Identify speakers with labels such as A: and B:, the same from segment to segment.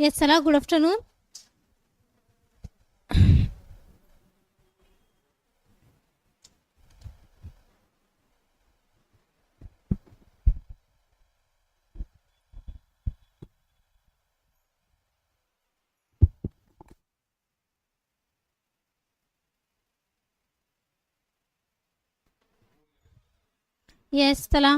A: Yes चला good afternoon. Yes चला.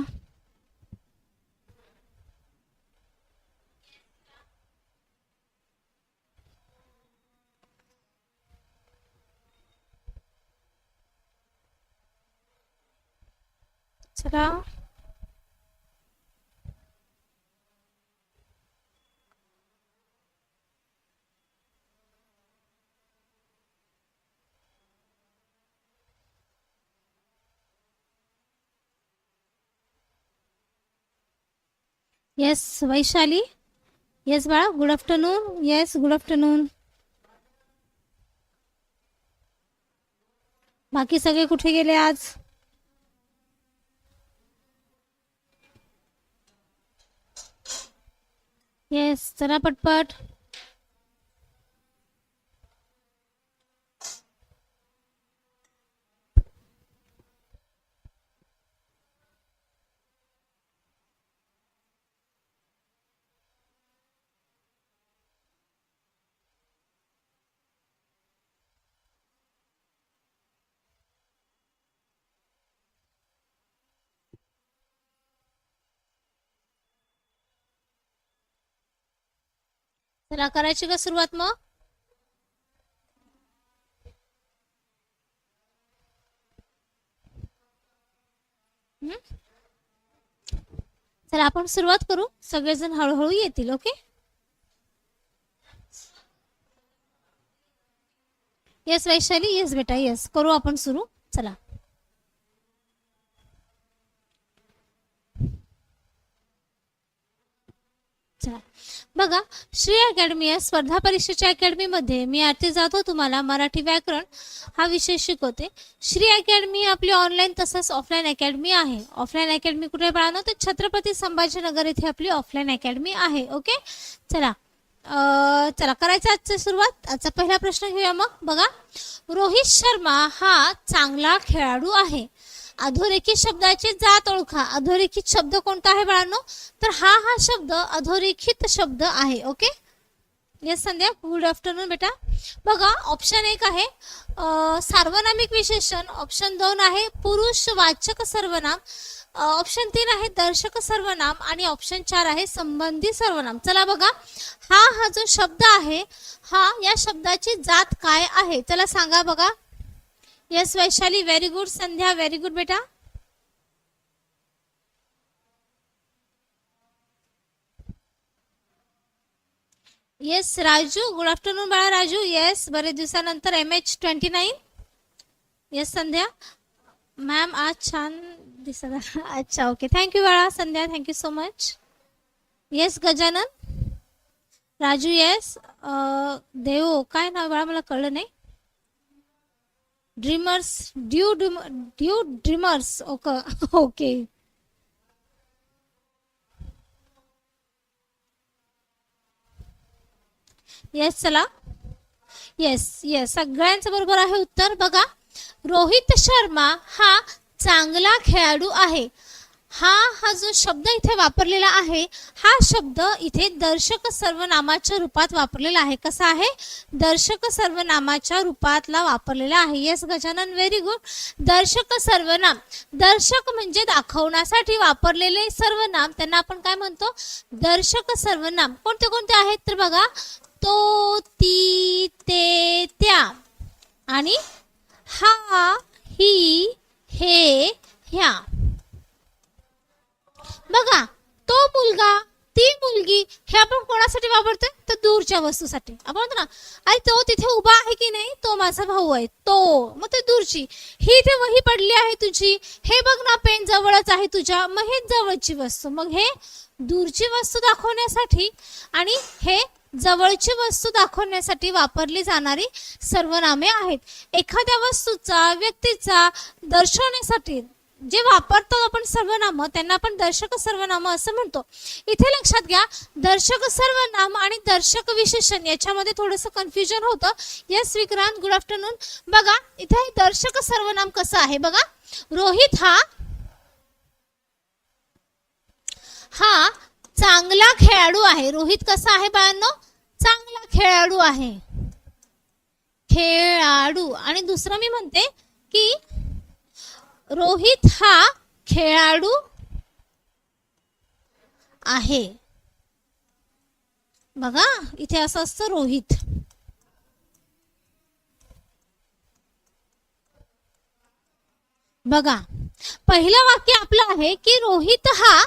A: चला येस वैशाली. येस बाळा good afternoon. Yes good afternoon. बाकी सगळे कुठे गेले आज? येस चला पटपट. चला करायची का सुरुवात मग? चला आपण सुरुवात करू. सगळेजण हळूहळू येतील. ओके. येस वैशाली. येस बेटा. येस करू आपण सुरू. चला चला बघा. श्री अकॅडमी या स्पर्धा परीक्षेच्या अकॅडमीमध्ये मी आरती जाधव तुम्हाला मराठी व्याकरण हा विषय शिकवते. श्री अकॅडमी आपली ऑनलाईन तसंच ऑफलाईन अकॅडमी आहे. ऑफलाईन अकॅडमी कुठे पाहणार तर छत्रपती संभाजीनगर येथे आपली ऑफलाईन अकॅडमी आहे. ओके. चला चला करायचं आजची सुरुवात. आजचा पहिला प्रश्न घेऊया मग. बघा, रोहित शर्मा हा चांगला खेळाडू आहे. अधोरेखित शब्दाची जात ओळखा. अधोरेखित शब्द कोणता आहे बाळांनो? तर हा शब्द अधोरेखित शब्द आहे. ओके. येस संध्या गुड आफ्टरनून बेटा. बघा ऑप्शन 1 आहे सार्वनामिक विशेषण. ऑप्शन 2 आहे पुरुषवाचक सर्वनाम. ऑप्शन 3 आहे दर्शक सर्वनाम आणि ऑप्शन 4 आहे संबंधी सर्वनाम. चला बघा, हा जो शब्द आहे हा या शब्दाची जात काय आहे? चला सांगा बघा. Yes Vaishali very good. Sandhya very good बेटा. येस राजू गुड आफ्टरनून बाळा. राजू येस बरेच दिवसानंतर MH29. येस संध्या मॅम आज छान दिसत. अच्छा ओके थँक्यू बाळा. Sandhya thank you so much. Yes Gajanan. Raju yes. Dev काय नाव बाळा मला कळलं नाही. Dreamers dew dreamers. Okay okay. Yes चला. येस येस सगळ्यांचं बरोबर आहे उत्तर. बघा, रोहित शर्मा हा चांगला खेळाडू आहे. हा जो शब्द इथे वापरलेला आहे हा शब्द इथे दर्शक सर्वनामाच्या रूपात वापरलेला आहे. कसा आहे? दर्शक सर्वनामाच्या रूपातला वापरलेला आहे. Yes Gajanan very good. दर्शक सर्वनाम. दर्शक म्हणजे दाखवण्यासाठी वापरलेले सर्वनाम त्यांना आपण काय म्हणतो? दर्शक सर्वनाम. कोणते कोणते आहेत तर बघा, तो, ती, ते, त्या आणि हा, ही, हे, ह्या. बघा, तो मुलगा, ती मुलगी हे आपण कोणासाठी वापरतोय? तर दूरच्या वस्तूसाठी. आपण म्हणतो ना, अरे तो तिथे उभा आहे की नाही, तो माझा भाऊ आहे, तो. मग ते दूरची. ही इथे वही पडली आहे तुझी, हे बघ ना पेन जवळच आहे तुझ्या, मग हे जवळची वस्तू. मग हे दूरची वस्तू दाखवण्यासाठी आणि हे जवळची वस्तू दाखवण्यासाठी वापरली जाणारी सर्वनामे आहेत. एखाद्या वस्तूचा, व्यक्तीचा दर्शवण्यासाठी जे वापरतो आपण सर्वनाम त्यांना आपण दर्शक सर्वनाम असं म्हणतो. इथे लक्षात घ्या, दर्शक सर्वनाम आणि दर्शक विशेषण याच्यामध्ये थोडंसं कन्फ्युजन होतं. Yes Vikrant, good afternoon. बघा इथे दर्शक सर्वनाम कसं आहे बघा. रोहित हा चांगला खेळाडू आहे. रोहित कसा आहे बाळांनो, चांगला खेळाडू आहे. खेळाडू. आणि दुसरं मी म्हणते की रोहित हा खेळाडू आहे. बघा इथे असं असतं रोहित. बघा पहिलं वाक्य आपलं आहे की रोहित हा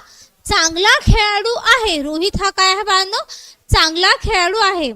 A: चांगला खेळाडू आहे. रोहित हा काय आहे बाळांनो, चांगला खेळाडू आहे.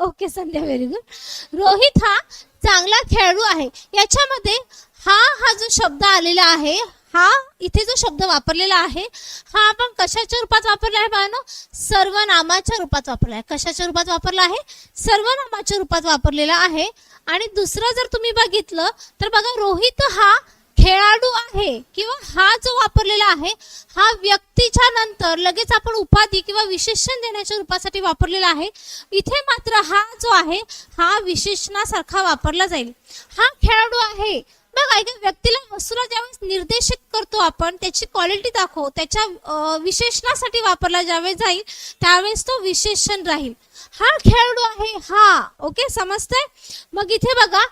A: ओके संध्या, व्हेरी गुड. रोहित हा चांगला खेळाडू आहे. याच्यामध्ये हा जो शब्द आलेला आहे, हा इथे जो शब्द वापरलेला आहे, हा आपण कशाच्या रूपात वापरला आहे बाळांनो, सर्वनामाच्या रूपात वापरला आहे. कशाच्या रूपात वापरला आहे, सर्वनामाच्या रूपात वापरलेला आहे. आणि दुसरं जर तुम्ही बघितलं तर बघा, रोहित हा खेळाडू आहे किंवा हा जो वापरलेला आहे हा व्यक्तीच्या नंतर लगेच आपण उपाधी किंवा विशेषण देण्याच्या रूपासाठी वापरलेला आहे. इथे मात्र हा जो आहे हा विशेषणासारखा वापरला जाईल. हा खेळाडू आहे. बघा एका व्यक्तीला वस्तूला ज्यावेळेस निर्देशित करतो आपण, त्याची क्वालिटी दाखवतो, त्याच्या विशेषणासाठी वापरला ज्यावेळेस जाईल त्यावेळेस तो विशेषण राहील. हा खेळाडू आहे हा. ओके, समजतंय. मग इथे बघा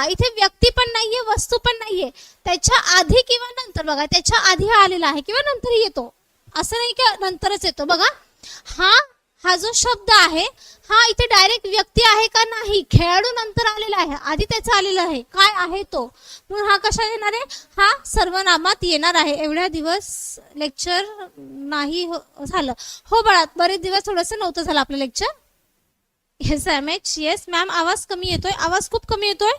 A: इथे व्यक्ती पण नाहीये, वस्तू पण नाहीये. त्याच्या आधी किंवा नंतर बघा, त्याच्या आधी आलेला आहे किंवा नंतर येतो, असं नाही की नंतरच येतो. बघा हा जो शब्द आहे हा इथे डायरेक्ट व्यक्ती आहे का, नाही, खेळाडू नंतर आलेला आहे, आधी त्याचं आलेलं आहे. काय आहे तो, म्हणून हा कशा येणार आहे, हा सर्वनामात येणार आहे. एवढ्या दिवस लेक्चर नाही झालं. हो बाळा, बरेच दिवस थोडंसं नव्हतं झालं आपलं lecture. Yes M H, yes ma'am. आवाज कमी येतोय, आवाज खूप कमी येतोय.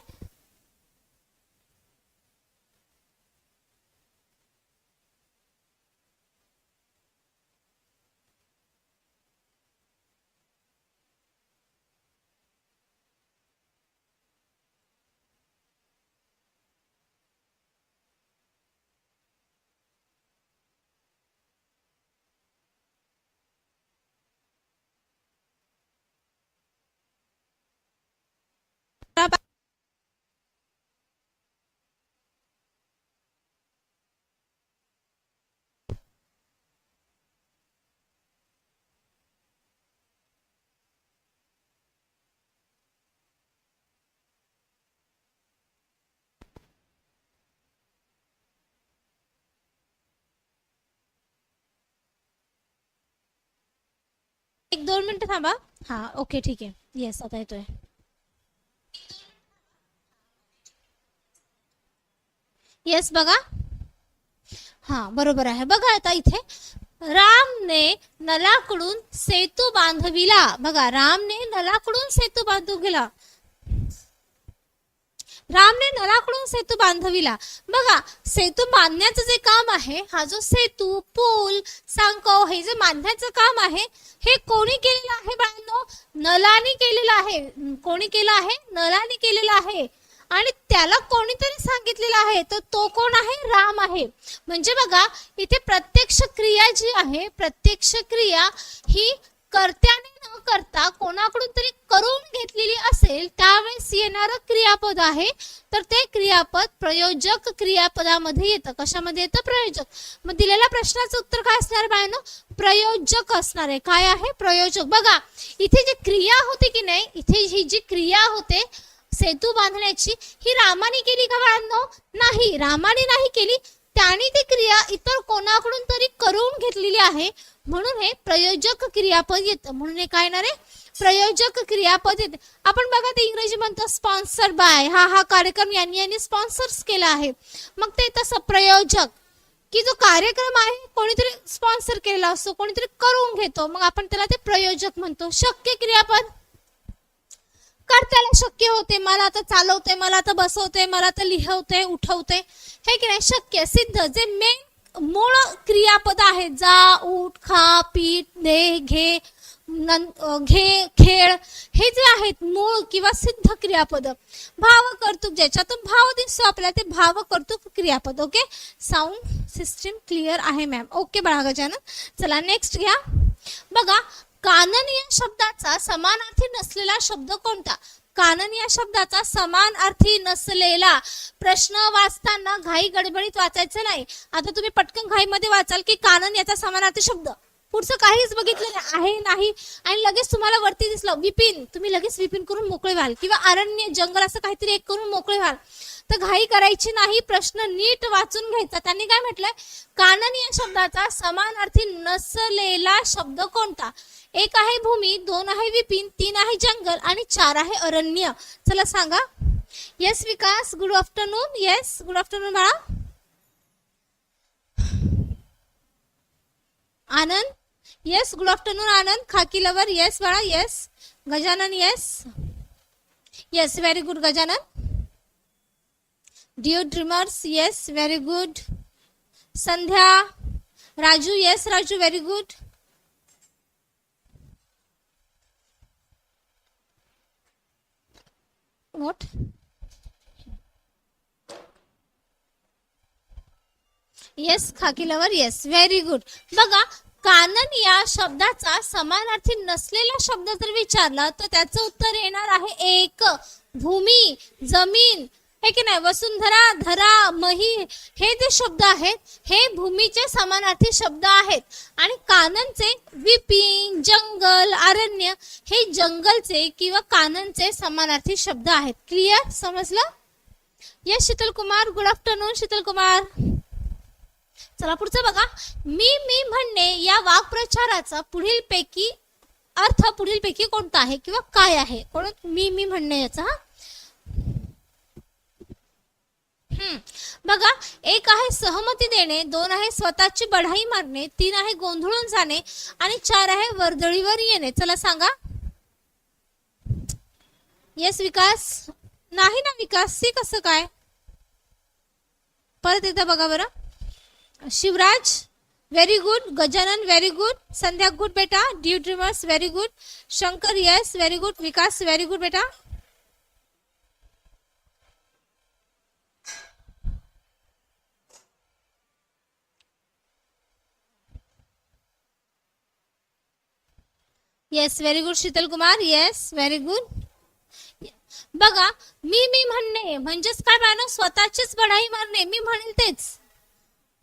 A: एक 2 मिनिटं थांबा. हा ओके ठीक आहे. येस आता येतोय. येस बघा, हा बरोबर आहे. बघा आता इथे रामने नलाकडून सेतू बांधविला. बघा रामने नलाकडून सेतू बांधविला. रामने नलाकडून सेतू बांधविला. बघा सेतू बांधण्याचं जे काम आहे, हा जो सेतू, पूल, सांको हे जे बांधण्याचं काम आहे हे कोणी केलेलं आहे बाळांनो, नलाने केलेलं आहे. कोणी केलं आहे, नलाने केलेलं आहे. आणि त्याला कोणीतरी सांगितलेलं आहे, तर तो कोण आहे, राम आहे. म्हणजे बघा इथे प्रत्यक्ष क्रिया जी आहे, प्रत्यक्ष क्रिया ही कर्त्याने न करता कोणाकडून तरी करून घेतलेली असेल त्यावेळेस येणारं क्रियापद आहे. तर ते क्रियापद प्रयोजक क्रियापदामध्ये येतं. कशामध्ये येतं, प्रयोजक. मग दिलेल्या प्रश्नाचं उत्तर काय असणार बाळांनो, प्रयोजक असणार आहे. काय आहे, प्रयोजक. बघा इथे जी क्रिया होती की नाही, इथे ही जी क्रिया होते सेतू बांधण्याची, ही रामाने केली का बाळांनो, नाही, रामाने नाही केली. त्याने ती क्रिया इतर कोणाकडून तरी करून घेतलेली आहे, म्हणून हे प्रयोजक क्रियापद येतं. म्हणून हे काय येणार आहे, प्रयोजक क्रियापद येते. आपण बघा ते इंग्रजी म्हणतो स्पॉन्सर बाय, हा कार्यक्रम यांनी स्पॉन्सर्स केला आहे. मग ते तसं प्रयोजक की जो कार्यक्रम आहे कोणीतरी स्पॉन्सर केलेला असतो, कोणीतरी करून घेतो, मग आपण त्याला ते प्रयोजक म्हणतो. शक्य क्रियापद, कर्त्याला शक्य होते, मला आता चालवते, मला आता बसवते, मला आता लिहवते, उठवते, हे की नाही, शक्य. सिद्ध जे मेन मूळ क्रियापद आहेत, जा, उठ, खा, पीठ, दे, घे, घे, खेळ हे जे आहेत मूळ किंवा सिद्ध क्रियापद. भाव कर्तृक ज्याच्यातून भाव दिसतो आपल्याला ते भाव कर्तृक क्रियापद. ओके, साऊंड सिस्टीम क्लिअर आहे मॅम. ओके बाळा गजानन. चला नेक्स्ट घ्या. बघा, कानन या शब्दाचा समानार्थी नसलेला शब्द कोणता? कानन या शब्दाचा समानार्थी नसलेला. प्रश्न वाचताना घाई गडबडीत वाचायचं नाही. आता तुम्ही पटकन घाईमध्ये वाचाल की कानन याचा समानार्थी शब्द, पुढचं काहीच बघितलं आहे नाही आणि लगेच तुम्हाला वरती दिसलं विपिन, तुम्ही लगेच विपिन करून मोकळे व्हाल किंवा अरण्य, जंगल असं काहीतरी एक करून मोकळे व्हाल. तर घाई करायची नाही, प्रश्न नीट वाचून घ्यायचा. त्यांनी काय म्हटलंय? कानन या शब्दाचा समानार्थी नसलेला शब्द कोणता? एक आहे भूमी, दोन आहे विपिन, तीन आहे जंगल आणि चार आहे अरण्य. चला सांगा. Yes Vikas, good afternoon. Yes, good afternoon बाळा. Anand, yes, good afternoon Anand. Khaki lover, yes बाळा. Yes Gajanan, yes yes, very good Gajanan. Duo dreamers, yes, very good. Sandhya, Raju, yes Raju, very good. What? Yes khaki lover, yes, very good. बघा, कानन या शब्दाचा समानार्थी नसलेला शब्द जर विचारला तर त्याचं उत्तर येणार आहे एक. भूमी, जमीन, हे की नाही. वसुंधरा, धरा, मही हे जे शब्द आहेत हे भूमीचे समानार्थी शब्द आहेत आणि काननचे विपिन, जंगल, अरण्य हे जंगलचे किंवा काननचे समानार्थी शब्द आहेत. क्लिअर, समजलं? Yes Sheetal Kumar, good afternoon Sheetal Kumar. चला पुढचं बघा. मी म्हणणे या वाक्प्रचाराचा पुढीलपैकी अर्थ पुढीलपैकी कोणता आहे किंवा काय आहे? कोण मी म्हणणे याचा? बघा, एक आहे सहमती देणे, दोन आहे स्वतःची बढाई मारणे, तीन आहे गोंधळून जाणे आणि चार आहे वर्दळीवर येणे. चला सांगा. येस विकास, नाही ना विकास, सी कसं काय? परत एकदा बघा बरं. Shivraj, very good. Gajanan, very good. Sandhya, good बेटा. Dew dreamers, very good. Shankar, yes, very good. Vikas, very good बेटा. Yes, very good Sheetal Kumar. Yes, very good. बघा, मी म्हणणे म्हणजेच काय बाळांनो? स्वतःचीच बढाई मारणे. मी म्हणेल तेच,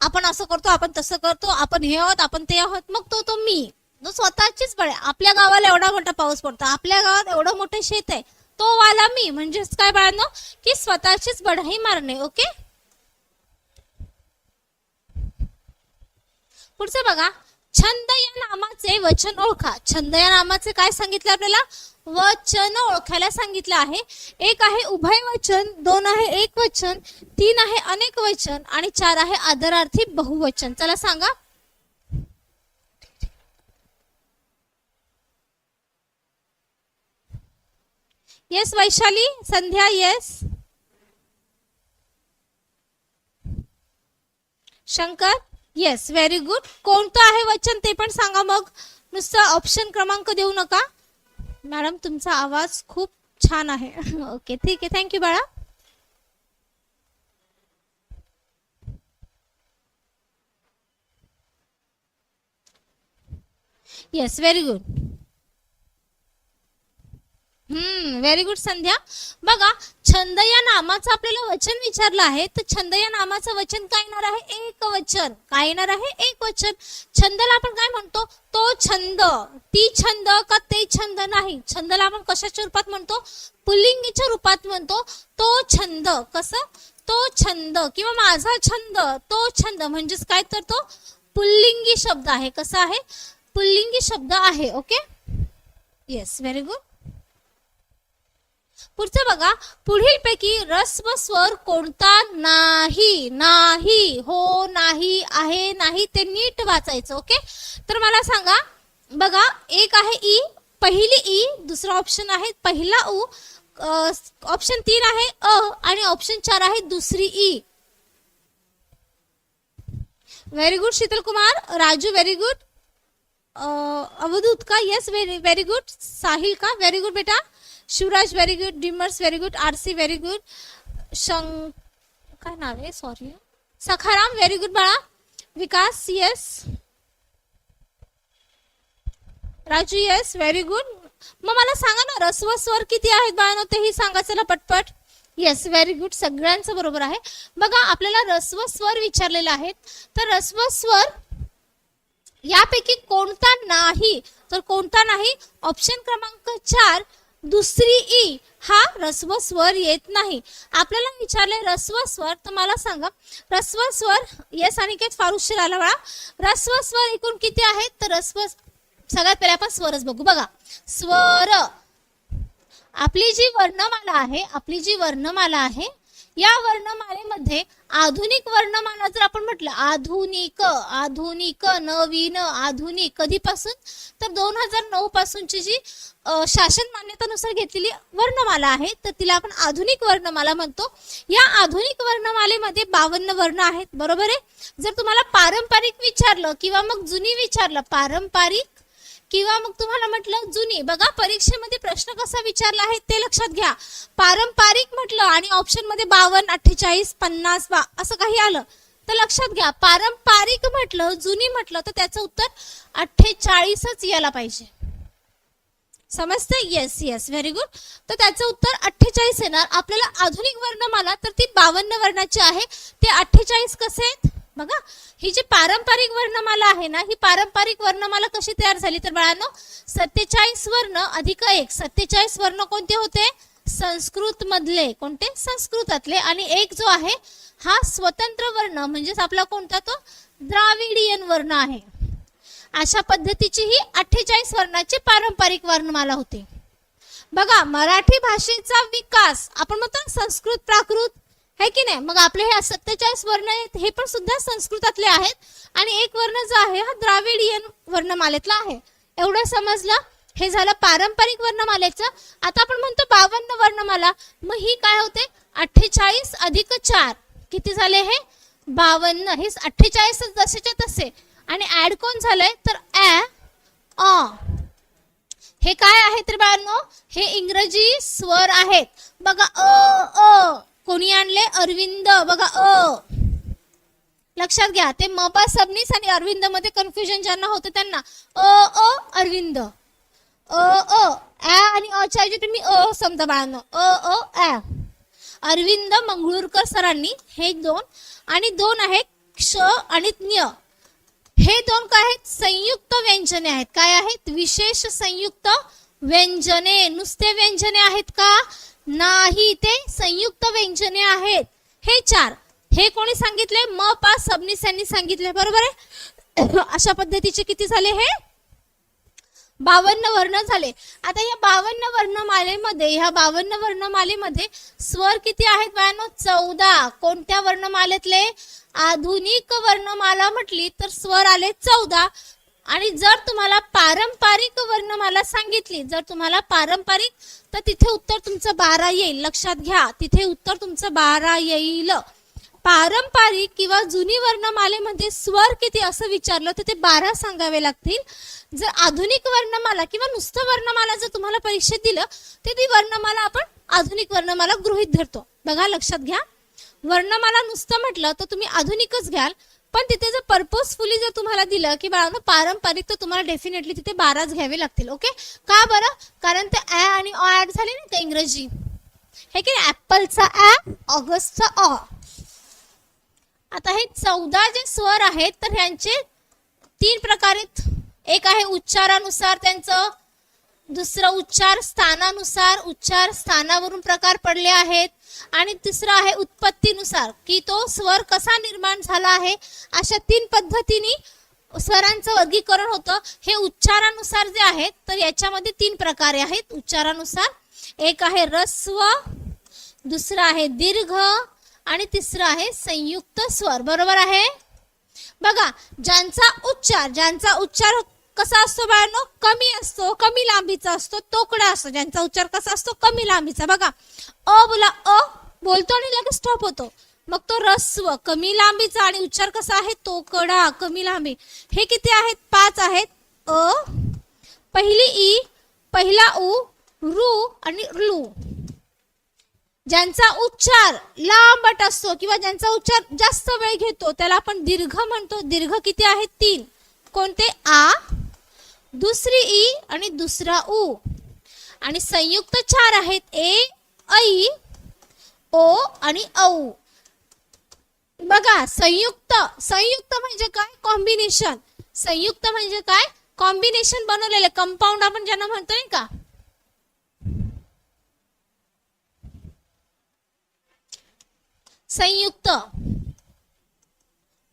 A: आपण असं करतो, आपण तसं करतो, आपण हे आहोत, आपण ते आहोत, मग तो मी स्वतःचीच बढाई. आपल्या गावाला एवढा मोठा पाऊस पडतो, आपल्या गावात एवढं मोठं शेत आहे, तो वाला मी म्हणजेच काय बाळांनो? की स्वतःचीच बढाई मारणे. ओके, पुढचं बघा. छंद या नामाचे वचन ओळखा. छंद या नामाचे काय सांगितलं आपल्याला? वचन ओळखायला सांगितलं आहे. एक आहे उभय वचन, दोन आहे एक वचन, तीन आहे अनेक वचन आणि चार आहे आदरार्थी बहुवचन. चला सांगा. Yes Vaishali, Sandhya, yes. Shankar, yes, very good. कोणतं आहे वचन ते पण सांगा. मग नुसतं ऑप्शन क्रमांक देऊ नका. मॅडम तुमचा आवाज खूप छान आहे. ओके, ठीक आहे, थँक्यू बाळा. Yes, very good. Very good Sandhya. बघा, छंद या नामाचं आपल्याला वचन विचारलं आहे तर छंद या नामाचं वचन काय येणार आहे? एक वचन. काय येणार आहे? एक वचन. छंदला आपण काय म्हणतो? तो छंद, ती छंद का ते छंद नाही. छंदला आपण कशाच्या रूपात म्हणतो? पुल्लिंगीच्या रूपात म्हणतो. तो छंद, कसं? तो छंद किंवा माझा छंद, तो छंद म्हणजेच काय? तर तो पुल्लिंगी शब्द आहे. कसा आहे? पुल्लिंगी शब्द आहे. Okay, yes, very good. पुढचं बघा. पुढीलपैकी रस्व स्वर कोणता नाही? नाही, हो, नाही, आहे, नाही ते नीट वाचायचं. ओके, तर मला सांगा. बघा, एक आहे ई, पहिली ई, दुसरा ऑप्शन आहे पहिला उ, ऑप्शन 3 आहे अ आणि ऑप्शन 4 आहे दुसरी ई. Very good Sheetal Kumar. Raju, very good. Avdhoot का, yes very very good. Sahil का, व्हेरी गुड बेटा. Shivraj very good. डिमर्स very good. RC very good. काय नाव आहे, सॉरी, सखाराम व्हेरी गुड बाळा. Vikas yes. Raju yes very good. मग मला सांगा ना रस्व स्वर किती आहेत बाळांनो, तेही सांगा चला पटपट. येस व्हेरी गुड, सगळ्यांचं बरोबर आहे. बघा आपल्याला रस्व स्वर विचारलेले आहेत, तर रस्व स्वर यापैकी कोणता नाही, तर कोणता नाही, ऑप्शन क्रमांक 4 दुसरी ई हा रस्व स्वर येत नाही. आपल्याला विचारले रस्व स्वर, तर मला सांगा रस्व स्वर. येस अनिकेत फारुशर आला बाळा. रस्व स्वर एकूण किती आहेत, तर रस्व सगळ्यात पहिले आपण स्वरच बघू. बघा स्वर, आपली जी वर्णमाला आहे, आपली जी वर्णमाला आहे, या वर्णमालेमध्ये आधुनिक वर्णमाला जर आपण म्हटलं आधुनिक, आधुनिक, नवीन, आधुनिक, कधीपासून, तर 2009 पासूनची जी शासन मान्यतेनुसार घेतलेली वर्णमाला आहे, तर तिला आपण आधुनिक वर्णमाला म्हणतो. या आधुनिक वर्णमालेमध्ये 52 वर्ण आहेत, बरोबर आहे. जर तुम्हाला पारंपरिक विचारलं किंवा मग जुनी विचारलं, पारंपरिक किंवा मग तुम्हाला म्हटलं जुनी, बघा परीक्षेमध्ये प्रश्न कसा विचारला आहे ते लक्षात घ्या. पारंपरिक म्हटलं आणि ऑप्शन मध्ये 52, 48, 50 असं काही आलं तर लक्षात घ्या, पारंपरिक म्हटलं, जुनी म्हटलं तर त्याचं उत्तर 48च यायला पाहिजे. समजते? Yes yes very good. तर त्याचं उत्तर 48 येणार. आपल्याला आधुनिक वर्णमाला तर ती 52 वर्णाची आहे, ते 48 कसे आहेत बघा. ही जी पारंपरिक वर्णमाला आहे ना, ही पारंपरिक वर्णमाला कशी तयार झाली, तर बाळांनो 47 वर्ण अधिक 1, 47 वर्ण कोणते होते, संस्कृत मधले, कोणते, संस्कृतातले, आणि एक जो आहे हा स्वतंत्र वर्ण म्हणजेच आपला कोणता, तो द्राविडियन वर्ण आहे. अशा पद्धतीची ही 48 वर्णाची पारंपरिक वर्णमाला होती. बघा मराठी भाषेचा विकास आपण म्हणतो संस्कृत प्राकृत है की नाही, मग आपले हे 47 वर्ण आहेत, हे पण सुद्धा संस्कृतातले आहेत, आणि एक वर्ण जो आहे हा द्राविडियन वर्णमालेतला आहे. एवढं समजलं. हे झालं पारंपरिक वर्णमालेचं. आता आपण म्हणतो 52 वर्णमाला, मग ही काय होते, 48 अधिक 4 किती झाले, हे 52. हे 48 जसेच्या तसे, आणि ऍड कोण झालंय, तर अ. हे काय आहे तर बाळांनो, हे इंग्रजी स्वर आहेत. बघा अ, कोणी आणले, अरविंद. बघा अ, लक्षात घ्या, ते मपा सबनीस आणि अरविंद मध्ये कन्फ्युजन ज्यांना होतं त्यांना अरविंद, आणि अच्या ऐवजी तुम्ही समजा बाळांनो, अरविंद मंगळूरकर सरांनी हे 2, आणि 2 आहेत क्ष आणि ज्ञ. हे 2 काय आहेत, संयुक्त व्यंजने आहेत. काय आहेत, विशेष संयुक्त व्यंजने. नुसते व्यंजने आहेत का, नाही, ते संयुक्त व्यंजने आहेत. हे 4 हे कोणी सांगितले, म पा सबनीस यांनी सांगितले, बरोबर आहे. अशा पद्धतीचे किती झाले, हे 52 वर्ण झाले. आता या 52 वर्णमालेमध्ये, ह्या 52 वर्णमालेमध्ये स्वर किती आहेत बाळांनो, 14. कोणत्या वर्णमालेतले, आधुनिक वर्णमाला म्हटली तर स्वर आले 14. आणि जर तुम्हाला पारंपरिक वर्णमाला सांगितली, जर तुम्हाला पारंपरिक, तर तिथे उत्तर तुमचं 12 येईल. लक्षात घ्या, तिथे उत्तर तुमचं 12 येईल. पारंपरिक किंवा जुनी वर्णमालेमध्ये स्वर किती असं विचारलं तर ते 12 सांगावे लागतील. जर आधुनिक वर्णमाला किंवा नुसतं वर्णमाला जर तुम्हाला परीक्षेत दिलं तर ती वर्णमाला आपण आधुनिक वर्णमाला गृहीत धरतो. बघा लक्षात घ्या, वर्णमाला नुसतं म्हटलं तर तुम्ही आधुनिकच घ्याल, पण तिथे जर पर्पजफुली जर तुम्हाला दिलं की बाळांनो पारंपरिक, तर तुम्हाला डेफिनेटली तिथे 12च घ्यावे लागतील. ओके, का बरं, कारण ते ॲ आणि अ ऍड झाले ना, ते इंग्रजी हे की ऍपलचा ॲ, ऑगस्टचा अ. आता हे 14 जे स्वर आहेत तर ह्यांचे 3 प्रकार आहेत. एक आहे उच्चारानुसार त्यांचं, दुसरं उच्चार स्थानानुसार, उच्चार स्थानावरून प्रकार पडले आहेत, आणि तिसरं आहे उत्पत्तीनुसार की तो स्वर कसा निर्माण झाला आहे. अशा 3 पद्धतीने स्वरांचं वर्गीकरण होतं. हे उच्चारानुसार जे आहेत तर याच्यामध्ये 3 प्रकारे आहेत उच्चारानुसार. एक आहे ह्रस्व, दुसरा आहे दीर्घ, आणि तिसरा आहे संयुक्त स्वर. बरोबर आहे. बघा ज्यांचा उच्चार कसा असतो बाळांनो, कमी असतो, कमी लांबीचा असतो, तोकडा असतो. ज्यांचा उच्चार कसा असतो, कमी लांबीचा. बघा अ बोला, अ बोलतो आणि लगेच स्टॉप होतो, मग तो ह्रस्व कमी लांबीचा, आणि उच्चार कसा आहे, तोकडा कमी लांबी. हे किती आहेत, 5 आहेत. अ, पहिली ई, पहिला उ, रू आणि लू. ज्यांचा उच्चार लांबट असतो किंवा ज्यांचा उच्चार जास्त वेळ घेतो त्याला आपण दीर्घ म्हणतो. दीर्घ किती आहेत? 3. कोणते? आ, दुसरी ई आणि दुसरा उ. आणि संयुक्त 4 आहेत. ए, ऐ, ओ आणि औ. बघा, संयुक्त संयुक्त म्हणजे काय? कॉम्बिनेशन. संयुक्त म्हणजे काय? कॉम्बिनेशन बनवलेले, कंपाऊंड आपण ज्यांना म्हणतो नाही का. संयुक्त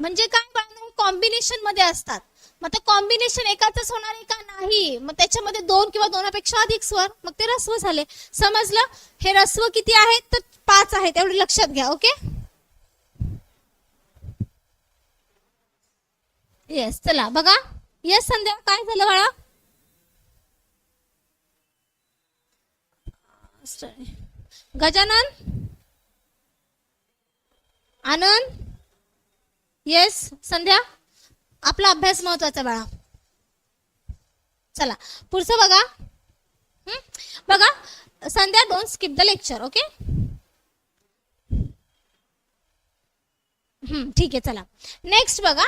A: म्हणजे काय? कॉम्बिनेशन मध्ये असतात. मग ते कॉम्बिनेशन एकाच होणार आहे का? नाही. मग त्याच्यामध्ये 2 किंवा 2पेक्षा अधिक स्वर, मग ते ऱ्हस्व झाले. समजलं? हे ऱ्हस्व किती आहेत? तर 5 आहेत. एवढे लक्षात घ्या. ओके. येस. चला बघा. येस संध्या, काय झालं बाळा? गजानन, आनंद, येस. संध्या, आपला अभ्यास महत्वाचा बाळा. चला पुढचं बघा. बघा Sandhya, don't skip the lecture. Okay. ठीक आहे. चला नेक्स्ट बघा.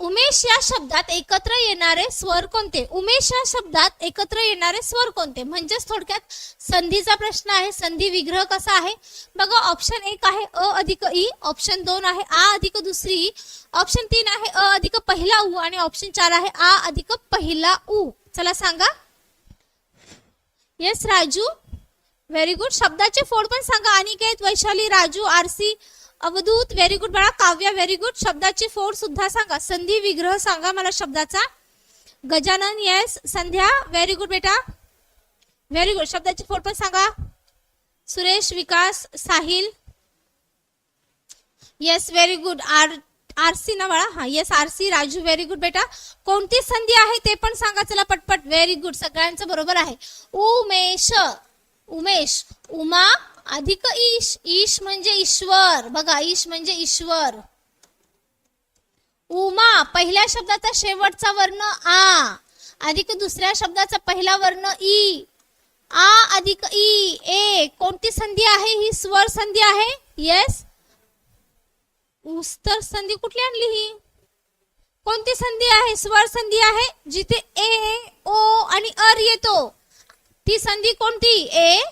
A: उमेश या शब्दात एकत्र येणारे स्वर कोणते? उमेश या शब्दात एकत्र येणारे स्वर कोणते? म्हणजेच थोडक्यात संधीचा प्रश्न आहे. संधी विग्रह कसा आहे बघा. ऑप्शन 1 आहे अ अधिक ई, ऑप्शन 2 आहे आ अधिक दुसरी ई, ऑप्शन 3 आहे अ अधिक पहिला उ आणि ऑप्शन 4 आहे आ अधिक पहिला उ. चला सांगा. Yes Raju, very good. शब्दाचे फोड पण सांगा. Aniket, Vaishali, Raju, RC, Avdhoot, very good बाळा. Kavya, very good. शब्दाची फोड सुद्धा सांगा. संधी विग्रह सांगा मला शब्दाचा. Gajanan, yes. Sandhya, very good बेटा, व्हेरी गुड. शब्दाची फोड पण सांगा. Suresh, Vikas, Sahil, yes very good. RC ना बाळा. हा yes RC. Raju, very good बेटा. कोणती संधी आहे ते पण सांगा. चला पटपट. Very good. सगळ्यांचं बरोबर आहे. उमेश, उमेश. उमा अधिक ईश, ईश म्हणजे ईश्वर. बघा, ईश म्हणजे ईश्वर. उमा पहिल्या शब्दाचा शेवटचा वर्ण आ अधिक दुसऱ्या शब्दाचा पहिला वर्ण ई, आ अधिक ई, ए. कोणती संधी आहे? ही स्वर संधी आहे. येस. उस्तर संधी कुठली आणली ही? कोणती संधी आहे? स्वर संधी आहे. जिथे ए, ओ आणि अर येतो ती संधी कोणती? ए,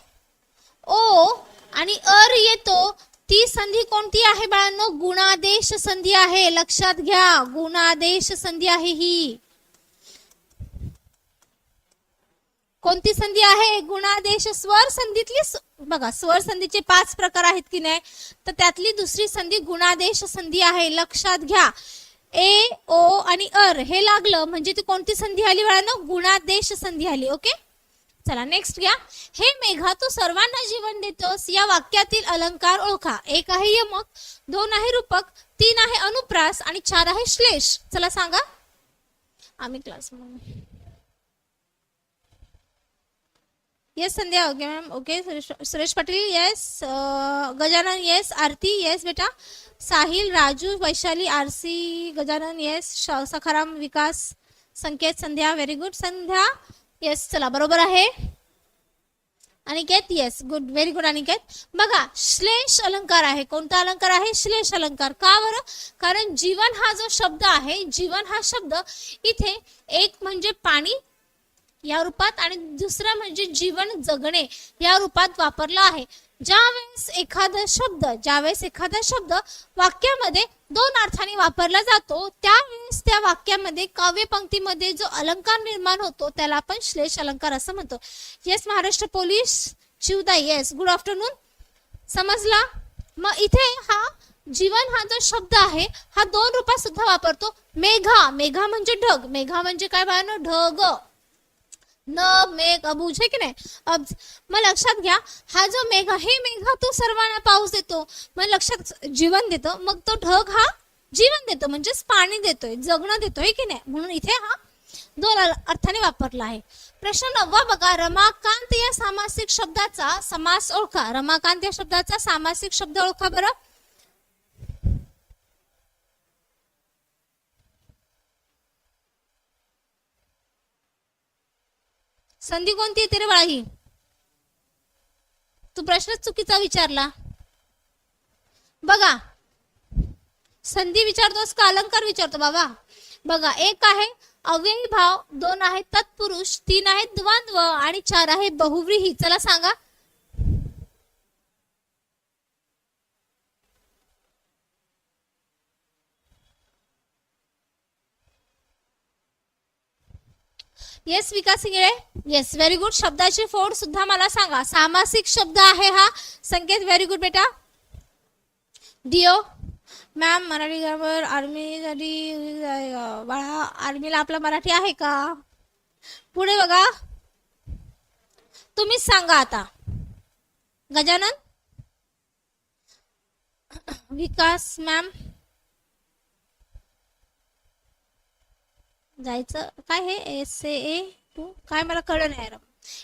A: ओ आणि अर येतो ती संधी कोणती आहे बाळांनो? गुणादेश संधी आहे. लक्षात घ्या, गुणादेश संधी आहे ही. कोणती संधी आहे? गुणादेश. स्वर संधीतली बघा, स्वर संधीचे 5 प्रकार आहेत की नाही, तर त्यातली दुसरी संधी गुणादेश संधी आहे. लक्षात घ्या. ए, ओ आणि अर हे लागलं म्हणजे ती कोणती संधी आली बाळांनो? गुणादेश संधी आली. ओके. चला नेक्स्ट घ्या. हे मेघा तू सर्वांना जीवन देतोस या वाक्यातील अलंकार ओळखा. 1 आहे यमक, 2 आहे रूपक, 3 आहे अनुप्रास आणि 4 आहे श्लेष. चला सांगा. आम्ही class yes. Sandhya, okay ma'am. Okay. Suresh Patil, yes. Gajanan, yes. Aarti, yes बेटा. Sahil, Raju, Vaishali, RC, Gajanan, yes. Sakharam, Vikas, Sanket, Sandhya, very good. Sandhya, yes. चला बरोबर आहे. Aniket, yes good, very good Aniket. बघा, श्लेष अलंकार आहे. कोणता अलंकार आहे? श्लेष अलंकार. का बरं? कारण जीवन हा जो शब्द आहे, जीवन हा शब्द इथे एक म्हणजे पाणी या रूपात आणि दुसरा म्हणजे जीवन जगणे या रूपात वापरला आहे. ज्यावेळेस एखादा शब्द वाक्यामध्ये 2 अर्थाने वापरला जातो त्यावेळेस त्या वाक्यामध्ये काव्य पंक्तीमध्ये जो अलंकार निर्माण होतो त्याला आपण श्लेष अलंकार असं म्हणतो. Yes Maharashtra police Shivdai, yes good afternoon. समजला? मग इथे हा जीवन हा जो शब्द आहे हा 2 रूपात सुद्धा वापरतो. मेघा, मेघा म्हणजे ढग. मेघा म्हणजे काय बाळांनो? ढग. न मेघ अबुझ है की नाही. मग लक्षात घ्या, हा जो मेघ हे मेघा तो सर्वांना पाऊस देतो, मग लक्षात जीवन देतो. मग तो ढग हा जीवन देतो म्हणजेच पाणी देतोय, जगणं देतोय की नाही. म्हणून इथे हा 2 अर्थाने वापरला आहे. प्रश्न 9 बघा. रमाकांत या सामासिक शब्दाचा समास ओळखा. रमाकांत या शब्दाचा सामासिक शब्द ओळखा बरं. संधी कोणती येते रे बाळा ही? तू प्रश्नच चुकीचा विचारला. बघा, संधी विचारतोस का अलंकार विचारतो बाबा? बघा, एक आहे अव्ययी भाव, दोन आहेत तत्पुरुष, तीन आहेत द्वंद्व आणि चार आहे बहुव्रीही. चला सांगा. येस विकास इंगळे, येस व्हेरी गुड. शब्दाची फोड सुद्धा मला सांगा. सामासिक शब्द आहे हा संकेत. व्हेरी गुड बेटा. डिओ मॅम, मराठी ग्रामर आर्मीसाठी बाळा, आर्मीला आपला मराठी आहे का? पुढे बघा, तुम्हीच सांगा आता. गजानन, विकास मॅम, जायचं काय हे SA2 काय मला कळलं नाही.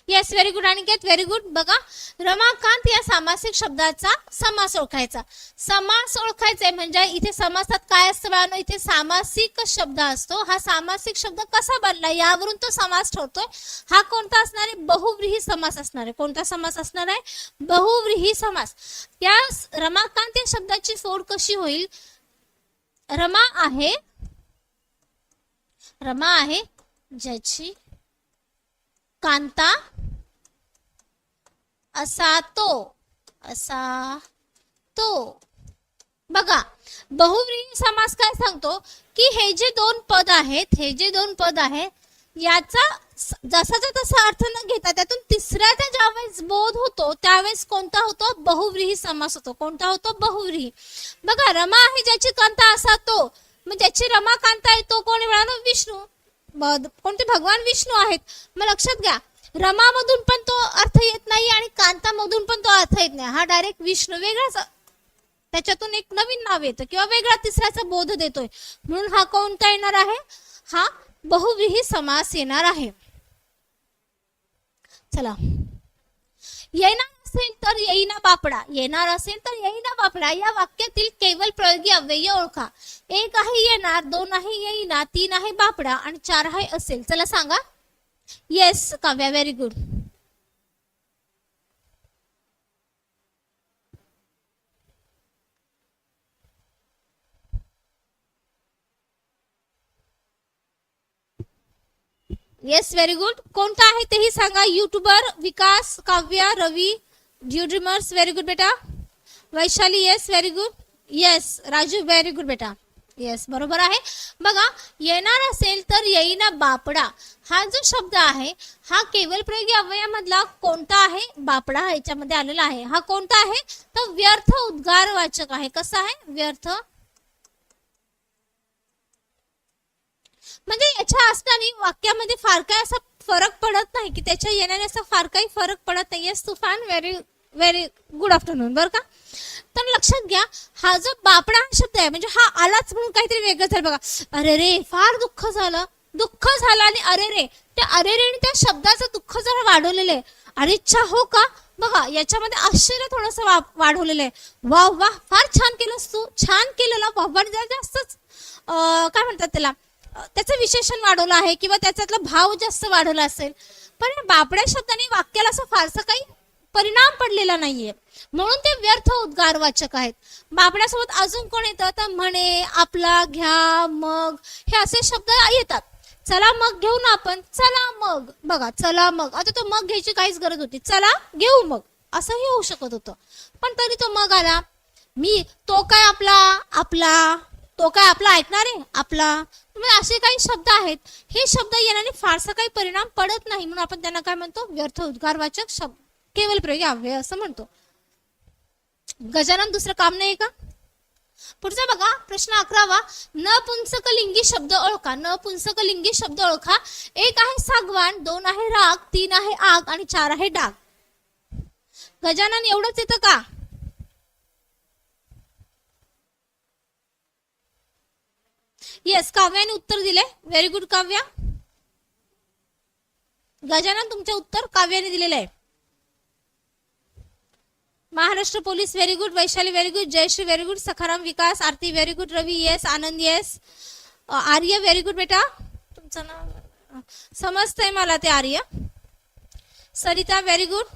A: Yes very good. Aniket very good. बघा, रमाकांत या सामासिक शब्दाचा समास ओळखायचा. समास ओळखायचा म्हणजे इथे समासात काय असतं बाळांनो? इथे सामासिक शब्द असतो. हा सामासिक शब्द कसा बनला यावरून तो समास ठरतोय. हा कोणता असणार आहे? बहुव्रीही समास असणार आहे. कोणता समास असणार आहे? बहुव्रीही समास. या रमाकांत या शब्दाची फोड कशी होईल? रमा आहे ज्याची कांता असा तो. बघा, बहुव्रीही समास काय सांगतो की हे जे दोन पद आहेत याचा जसाचा तसा अर्थ न घेता त्यातून तिसऱ्याचा ज्यावेळेस बोध होतो त्यावेळेस कोणता होतो? बहुव्रीही समास होतो. कोणता होतो? बहुव्रीही. बघा, रमा आहे ज्याची कांता असा तो, मग ज्याची रमा कांता आहे तो कोण आहे? विष्णू. कोणते? भगवान विष्णू आहेत. मग लक्षात घ्या, रमामधून पण तो अर्थ येत नाही आणि कांतामधून पण तो अर्थ येत नाही. हा डायरेक्ट विष्णू वेगळाच, त्याच्यातून एक नवीन नाव येतं किंवा वेगळा तिसऱ्याचा बोध देतोय. म्हणून हा कोणता येणार आहे? हा बहुव्रीही समास येणार आहे. चला, येणार असेल तर येईना बापडा. येणार असेल तर येईना बापडा या वाक्यातील केवळ प्रयोगी अव्यय ओळखा. एक आहे येणार, दोन आहे येईना, तीन आहे बापडा आणि चार आहे असेल. चला सांगा. Yes Kavya, very good. Yes very good. कोणता आहे तेही सांगा. युट्यूबर विकास, काव्या, रवी, ड्रीमर्स व्हेरी गुड बेटा. Vaishali yes very good. Yes Raju very good बेटा. येस बरोबर आहे. बघा, येणार असेल तर येईना बापडा हा जो शब्द आहे हा केवळ प्रयोगी अव्ययामधला कोणता आहे? बापडा हा याच्यामध्ये आलेला आहे. हा कोणता आहे? तर व्यर्थ उद्गारवाचक आहे. कसा आहे? व्यर्थ. म्हणजे याच्या असताना वाक्यामध्ये फार काय असा फरक पडत नाही की त्याच्या येण्याने असा फार काही फरक पडत नाही. येस तुफान, व्हेरी व्हेरी गुड आफ्टरनून. बरं का, तर लक्षात घ्या, हा जो बापडा हा शब्द आहे म्हणजे हा आलाच म्हणून काहीतरी वेगळं झालं. बघा, अरे रे फार दुःख झालं आणि अरे रे, त्या अरे रे त्या शब्दाचं दुःख जरा वाढवलेलं आहे. अरे इच्छा हो का? बघा, याच्यामध्ये आश्चर्य थोडस वाढवलेलं आहे. वा वा, फार छान केलंस तू, छान केलेला. वाह, जास्तच काय म्हणतात त्याला, त्याचं विशेषण वाढवलं आहे किंवा त्याच्यातला भाव जास्त वाढवला असेल. पण बापड्या शब्दाने वाक्याला असं फारसं काही परिणाम पडलेला नाहीये, म्हणून ते व्यर्थ उद्गारवाचक आहेत. बापड्यासोबत अजून कोण येतं? तर म्हणे, आपला, घ्या, मग हे असे शब्द येतात. चला मग घेऊ ना आपण. चला मग. बघा, चला मग. आता तो मग घ्यायची काहीच गरज होती. चला घेऊ मग असंही होऊ शकत होतं, पण तरी तो मग आला. तो काय आपला तो काय आपला ऐकणार आहे? आपला. असे काही शब्द आहेत, हे शब्द येण्याने फारसा काही परिणाम पडत नाही, म्हणून आपण त्यांना काय म्हणतो? व्यर्थ उद्गारवाचक शब्द, केवळ प्रयोगी अव्यय असं म्हणतो. गजानन, दुसरं काम नाही का? पुढचा बघा, प्रश्न 11वा. नपुंसकलिंगी शब्द ओळखा. नपुंसकलिंगी शब्द ओळखा. एक आहे सागवान, दोन आहे राग, तीन आहे आग आणि चार आहे डाग. गजानन एवढंच येतं का? येस, काव्याने उत्तर दिले. Very good Kavya. गजानन तुमचे उत्तर काव्याने दिलेलं आहे. Maharashtra police very good. Vaishali very good. Jayashree very good. Sakharam, Vikas, Aarti very good. Ravi yes. Anand yes. Arya very good बेटा. तुमचं नाव समजतंय मला ते Arya. Sarita very good.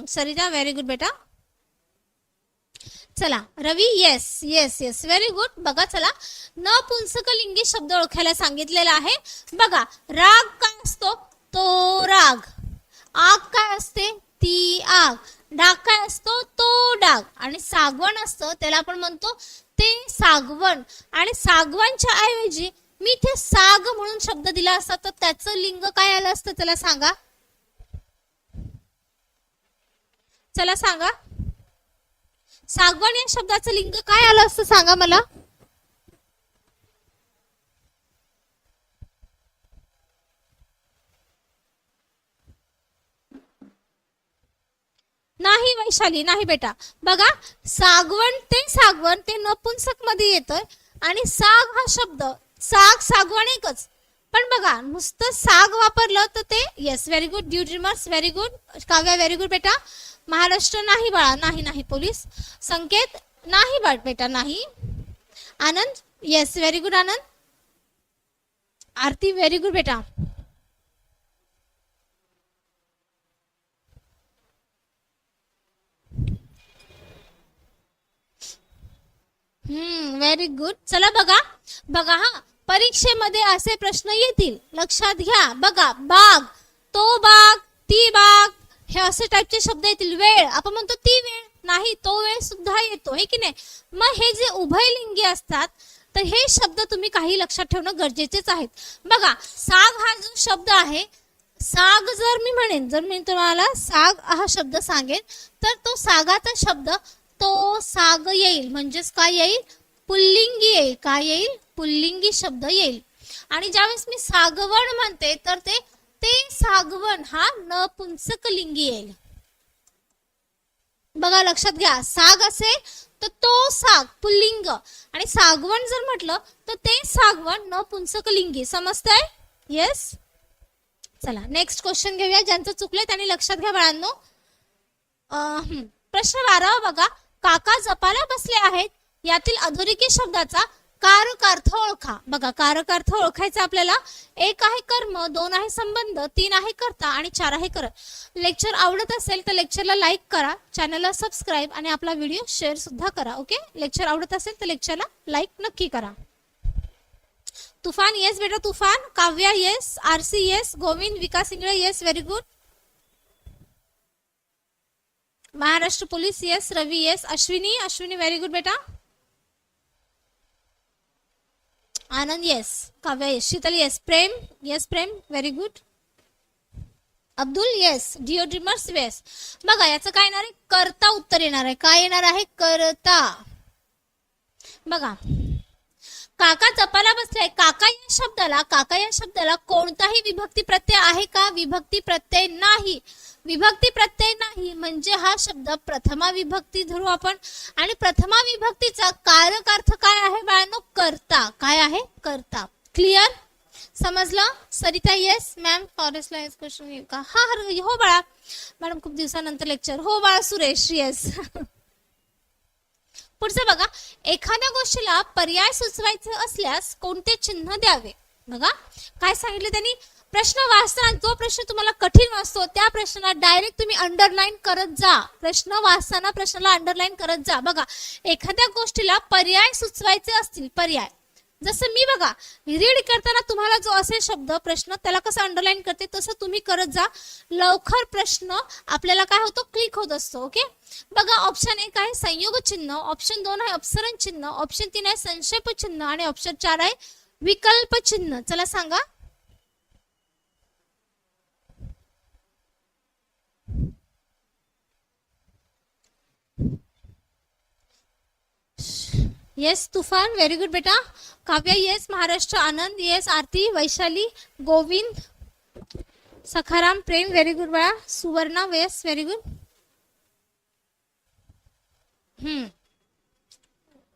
A: Sarita very good बेटा. चला Ravi yes yes yes very good. बघा चला नपुंसकलिंगी शब्द ओळखायला सांगितलेला आहे. बघा राग काय असतो? तो राग. आग काय असते? ती आग. डाग काय असतो? तो डाग. आणि सागवण असतं त्याला आपण म्हणतो ते सागवण. आणि सागवानच्या ऐवजी मी इथे साग म्हणून शब्द दिला असता तर त्याचं लिंग काय आलं असतं? चला सांगा. चला सांगा. सागवण या शब्दाचं लिंग काय आलं असतं सांगा मला. नाही वैशाली नाही बेटा. बघा सागवण ते नपुंसक मध्ये येतोय आणि साग हा शब्द साग सागवण एकच. पण बघा नुसतं साग वापरलं तर ते yes very good. Due dreamers very good. Kavya very good बेटा. महाराष्ट्र नाही बाळा नाही नाही. पोलीस संकेत नाही बाळ बेटा नाही. आनंद येस व्हेरी गुड आनंद. आरती व्हेरी गुड बेटा. Very good. चला बघा बघा हा परीक्षेमध्ये असे प्रश्न येतील लक्षात घ्या. बघा बाग, तो बाग, ती बाग हे असे टाइपचे शब्द येतील. वेळ आपण म्हणतो ती वेळ नाही तो वेळ सुद्धा येतो हे की नाही. मग हे जे उभयलिंगी असतात तर हे शब्द तुम्ही काही लक्षात ठेवणं गरजेचेच आहेत. बघा साग हा जो शब्द आहे साग जर मी म्हणेन जर मी तुम्हाला साग हा शब्द सांगेन तर तो सागाचा शब्द तो साग येईल. म्हणजेच काय येईल? पुल्लिंगी येईल. काय येईल? पुल्लिंगी शब्द येईल. आणि ज्यावेळेस मी सागवण म्हणते तर ते सागवण हा नपुंसकलिंगी येईल. बघा लक्षात घ्या. साग असेल तर तो साग पुल्लिंग आणि सागवण जर म्हटलं तर ते सागवण नपुंसकलिंगी. समजतंय? येस. चला नेक्स्ट क्वेश्चन घेऊया. ज्यांचं चुकलंय त्यांनी लक्षात घ्या बाळांनो. प्रश्न 12 बघा. काका जपाला बसले आहेत यातील अधोरेखित शब्दाचा कारक ओळखा. बघा कारक अर्थ ओळखायचा आपल्याला. 1 आहे कर्म, 2 आहे संबंध, 3 आहे कर्ता आणि 4 आहे करत. लेक्चर आवडत असेल तर लेक्चरला लाईक करा, चॅनलला सबस्क्राईब आणि आपला व्हिडिओ शेअर सुद्धा करा. ओके. लेक्चर आवडत असेल तर लेक्चरला लाईक नक्की करा. तुफान येस बेटा Toofan. Kavya yes. RC yes. Govind Vikas Ingle yes very good. Maharashtra police yes. Ravi yes. Ashwini very good बेटा. Anand yes. Kavya yes. Sheetal yes. Prem very good. Abdul yes. डिओ ड्रीमर्स येस. बघा याचं काय येणार आहे? कर्ता उत्तर येणार आहे. काय येणार आहे? कर्ता. बघा काका जपाला बसलाय. काका या शब्दाला कोणताही विभक्ती प्रत्यय आहे का? विभक्ती प्रत्यय नाही. विभक्ती प्रत्यय नाही म्हणजे हा शब्द प्रथमा विभक्ती धरू आपण. आणि प्रथमा विभक्तीचा कारक अर्थ काय आहे बाळांनो? कर्ता. काय आहे? कर्ता. क्लिअर? समजलं? सरिता येस. मॅम फॉरेस्टला येस क्वेश्चन येऊ का? हा हो बाळा. मॅडम खूप दिवसानंतर लेक्चर. हो बाळा. सुरेश येस. पुढचं बघा. एखाद्या गोष्टीला पर्याय सुचवायचे असल्यास कोणते चिन्ह द्यावे? बघा काय सांगितले त्यांनी. प्रश्न वाचताना जो प्रश्न तुम्हाला कठीण वाटतो त्या प्रश्नाला डायरेक्ट तुम्ही अंडरलाईन करत जा. प्रश्न वाचताना प्रश्नाला अंडरलाईन करत जा. बघा एखाद्या गोष्टीला पर्याय सुचवायचे असतील पर्याय जसं मी बघा रीड करताना तुम्हाला जो असेल शब्द प्रश्न त्याला कसं अंडरलाईन करते तसं तुम्ही करत जा. लवकर प्रश्न आपल्याला काय होतो? क्लिक होत असतो. ओके. बघा ऑप्शन 1 आहे संयोग चिन्ह, ऑप्शन 2 आहे अपसरण चिन्ह, ऑप्शन 3 आहे संक्षेप चिन्ह आणि ऑप्शन 4 आहे विकल्प चिन्ह. चला सांगा. येस तुफान व्हेरी गुड बेटा. काव्या येस. महाराष्ट्र आनंद येस. आरती, वैशाली, गोविंद, सखाराम, प्रेम व्हेरी गुड बाळा. Suvarna yes very good.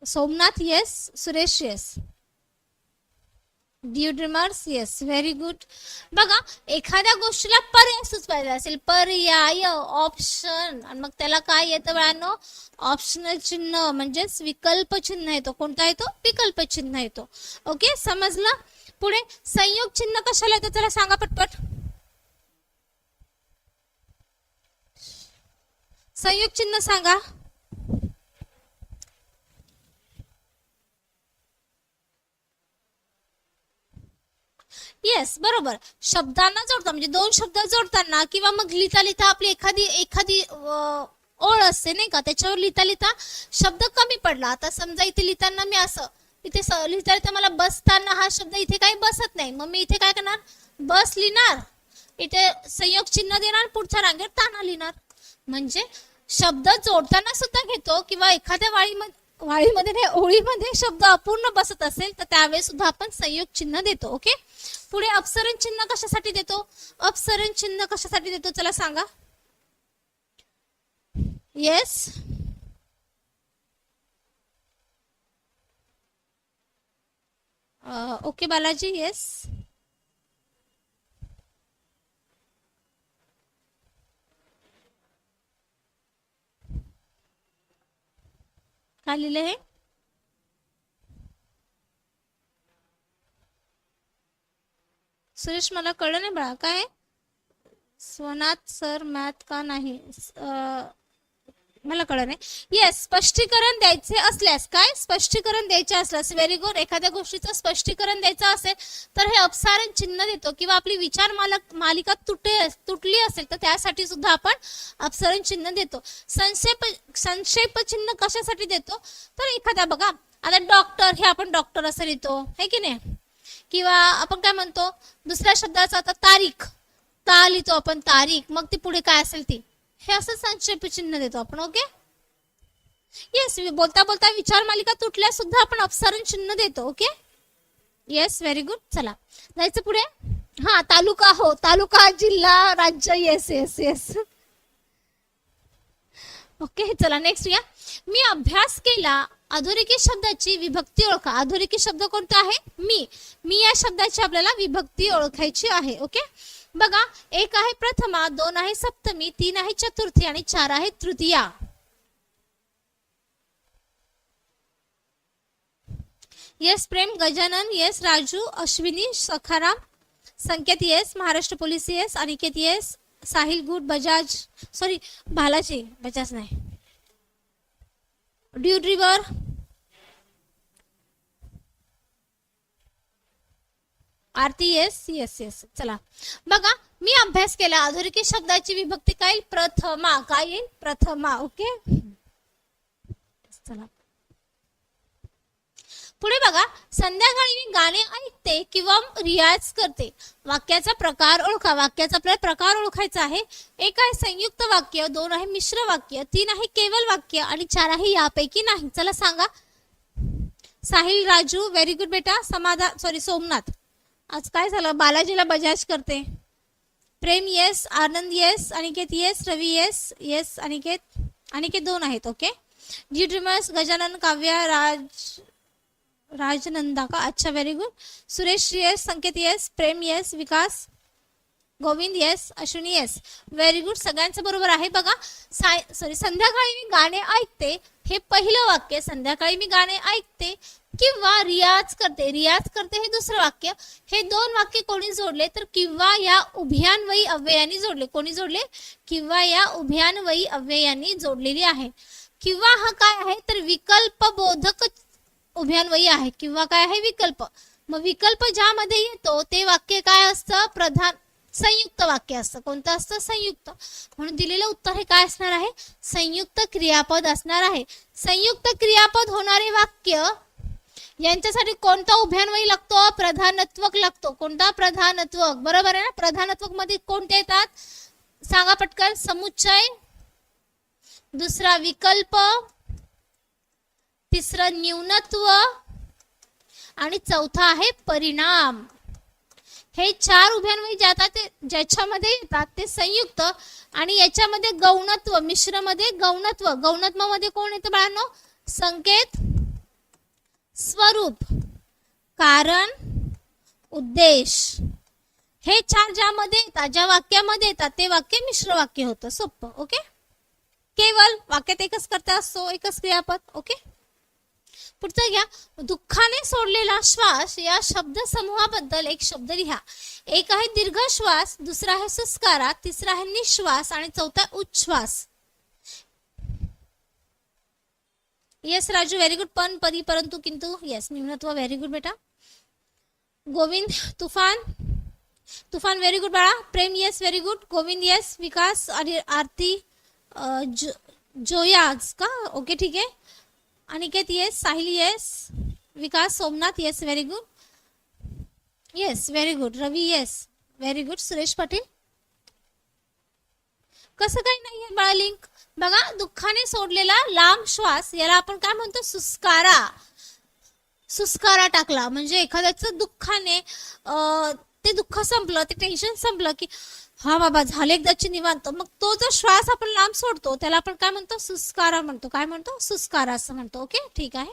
A: Somnath yes. Suresh yes. Due dreamers yes very good. बघा एखाद्या गोष्टीला पर्याय सुचवायचा असेल पर्याय ऑप्शन आणि मग त्याला काय येतं बाळांनो? ऑप्शनल चिन्ह म्हणजेच विकल्प चिन्ह येतो. कोणता येतो? विकल्प चिन्ह येतो. ओके समजलं. पुढे संयोग चिन्ह कशाला येतं चला सांगा पटपट. संयुक्त चिन्ह सांगा. येस, बरोबर. शब्दांना जोडता म्हणजे दोन शब्द जोडताना किंवा मग लिहिता लिहिता आपली एखादी ओळ असते नाही का, त्याच्यावर लिहिता लिहिता शब्द कमी पडला. आता समजा इथे लिहिताना मी असं इथे लिहिता लिहिता मला बसताना हा शब्द इथे काही बसत नाही, मग मी इथे काय करणार, बस लिहिणार, इथे संयोग चिन्ह देणार, पुढच्या रांगेत ताना लिहिणार. म्हणजे शब्द जोडताना सुद्धा घेतो किंवा एखाद्या वाळीमध्ये नाही ओळीमध्ये शब्द अपूर्ण बसत असेल तर त्यावेळेस सुद्धा आपण संयोग चिन्ह देतो. ओके. पुढे अपसरण चिन्ह कशासाठी देतो, अपसरण चिन्ह कशासाठी देतो चला सांगा. Yes, okay Balaji. येस, काय लिहिलं हे, सुरेश मला कळलं नाही बाळा काय. स्वनाथ सर मॅथ का नाही, मला कळलं नाही. येस, स्पष्टीकरण द्यायचे असल्यास, काय स्पष्टीकरण द्यायचे असल्यास, व्हेरी गुड. एखाद्या गोष्टीचं स्पष्टीकरण द्यायचं असेल तर हे अपसारण चिन्ह देतो किंवा आपली विचार मालिका तुटली असेल तर त्यासाठी सुद्धा आपण अपसारण चिन्ह देतो. संक्षेप चिन्ह कशासाठी देतो तर एखादा बघा आता डॉक्टर, हे आपण डॉक्टर असं लिहितो है की नाही, किंवा आपण काय म्हणतो दुसऱ्या शब्दाचा आता तारीख, ता लिहितो आपण तारीख, मग ती पुढे काय असेल ती, हे असं संक्षेप चिन्ह देतो आपण. ओके. येस, बोलता बोलता विचार मालिका तुटल्यास सुद्धा आपण अपसारण चिन्ह देतो. ओके. Yes, very good. चला जायचं पुढे. हा, तालुका, हो तालुका, जिल्हा, राज्य. Yes yes yes. ओके, चला नेक्स्ट या. मी अभ्यास केला. अधोरेखित शब्दाची विभक्ती ओळखा. अधोरेखित शब्द कोणता आहे, मी या शब्दाची आपल्याला विभक्ती ओळखायची आहे. ओके. बघा, एक आहे प्रथमा, दोन आहे सप्तमी, तीन आहे चतुर्थी आणि चार आहे तृतीया. Yes Prem, Gajanan yes, Raju, Ashwini, Sakharam, Sanket yes, Maharashtra police yes, Aniket yes, Sahil good, Bajaj sorry Balaji, Bajaj नाही, ड्यूड रिव्हर, आरती येस येस येस. चला बघा, मी अभ्यास केला. अधोरेखित शब्दाची विभक्ती काय येईल, प्रथमा. काय येईल, प्रथमा. ओके. चला पुढे बघा, संध्याकाळी मी गाणे ऐकते किंवा रियाज करते. वाक्याचा प्रकार ओळखा. वाक्याचा आपल्याला प्रकार ओळखायचा आहे. एक आहे संयुक्त वाक्य, दोन आहे मिश्र वाक्य, तीन आहे केवल वाक्य आणि चार आहे यापैकी नाही. चला सांगा. साहिल, राजू, व्हेरी गुड बेटा. समाधान सॉरी सोमनाथ, आज काय झालं, बालाजीला बजाज करते. Prem yes, Anand yes, Aniket yes, Ravi yes yes, Aniket दोन आहेत. ओके. जी ड्रीमर्स, गजानन, काव्या, राजनंदा का, अच्छा very good. Suresh yes, Sanket yes, Prem yes, Vikas, Govind yes, Ashwini yes, very good. सगळ्यांचं बरोबर आहे. बघा, संध्याकाळी मी गाणे ऐकते हे पहिलं वाक्य, संध्याकाळी मी गाणे ऐकते किंवा रियाज करते, रियाज करते हे दुसरं वाक्य. हे दोन वाक्य कोणी जोडले तर किंवा या उभयान्वयी अव्ययांनी जोडले. कोणी जोडले, किंवा या उभयान्वयी अव्ययांनी जोडलेली आहे. किंवा हा काय आहे तर विकल्प बोधक उभयान्वयी आहे. किंवा काय आहे, विकल्प. मग विकल्प ज्यामध्ये येतो ते वाक्य काय असतं, प्रधान संयुक्त वाक्य असतं. कोणतं असतं, संयुक्त. म्हणून दिलेलं उत्तर हे काय असणार आहे, संयुक्त क्रियापद असणार आहे. संयुक्त क्रियापद होणारे वाक्य यांच्यासाठी कोणता उभयान्वयी लागतो, प्रधानत्वक लागतो. कोणता, प्रधानत्वक. बरोबर आहे ना. प्रधानत्वक मध्ये कोणते येतात सांगा पटकन, समुच्चय, दुसरा विकल्प, तिसरं न्यूनत्व आणि चौथा आहे परिणाम. हे चार उभयान्वयी ज्याच्यामध्ये येतात ते संयुक्त, आणि याच्यामध्ये गौणत्व, मिश्र मध्ये गौणत्व. गौणत्व मध्ये कोण येतं बाळांनो, संकेत, स्वरूप, कारण, उद्देश. हे चार ज्यामध्ये येतात, ज्या वाक्यामध्ये येतात ते वाक्य मिश्र वाक्य होतं. सोपं. ओके. केवळ वाक्यात एकच कर्ता असतो, एकच क्रियापद. ओके. पुढचं घ्या, दुःखाने सोडलेला श्वास या शब्द समूहाबद्दल एक शब्द लिहा. एक आहे दीर्घ श्वास, दुसरा आहे सुस्कारा, तिसरा आहे निश्वास आणि चौथा उच्छ्वास. Yes Raju very good. पण परी परंतु किंतु येस न्यूनत्व व्हेरी गुड बेटा. गोविंद तुफान तुफान व्हेरी गुड बाळा. Prem yes very good. Govind yes. Vikas आणि आरती जोयाज का ओके ठीक आहे. Aniket yes. Sahil yes. Vikas Somnath yes very good. Yes very good. Ravi yes very good. Suresh Patil कसं काही नाहीये बाळा लिंक. बघा दुःखाने सोडलेला लांब श्वास याला आपण काय म्हणतो सुस्कारा. सुस्कारा टाकला म्हणजे एखाद्याचं दुःखाने ते दुःख संपलं ते टेन्शन संपलं की हा बाबा झाले एकदाची निवांत मग तो जो श्वास आपण लांब सोडतो त्याला आपण काय म्हणतो सुस्कारा म्हणतो. काय म्हणतो सुस्कारा असं म्हणतो. ओके ठीक आहे.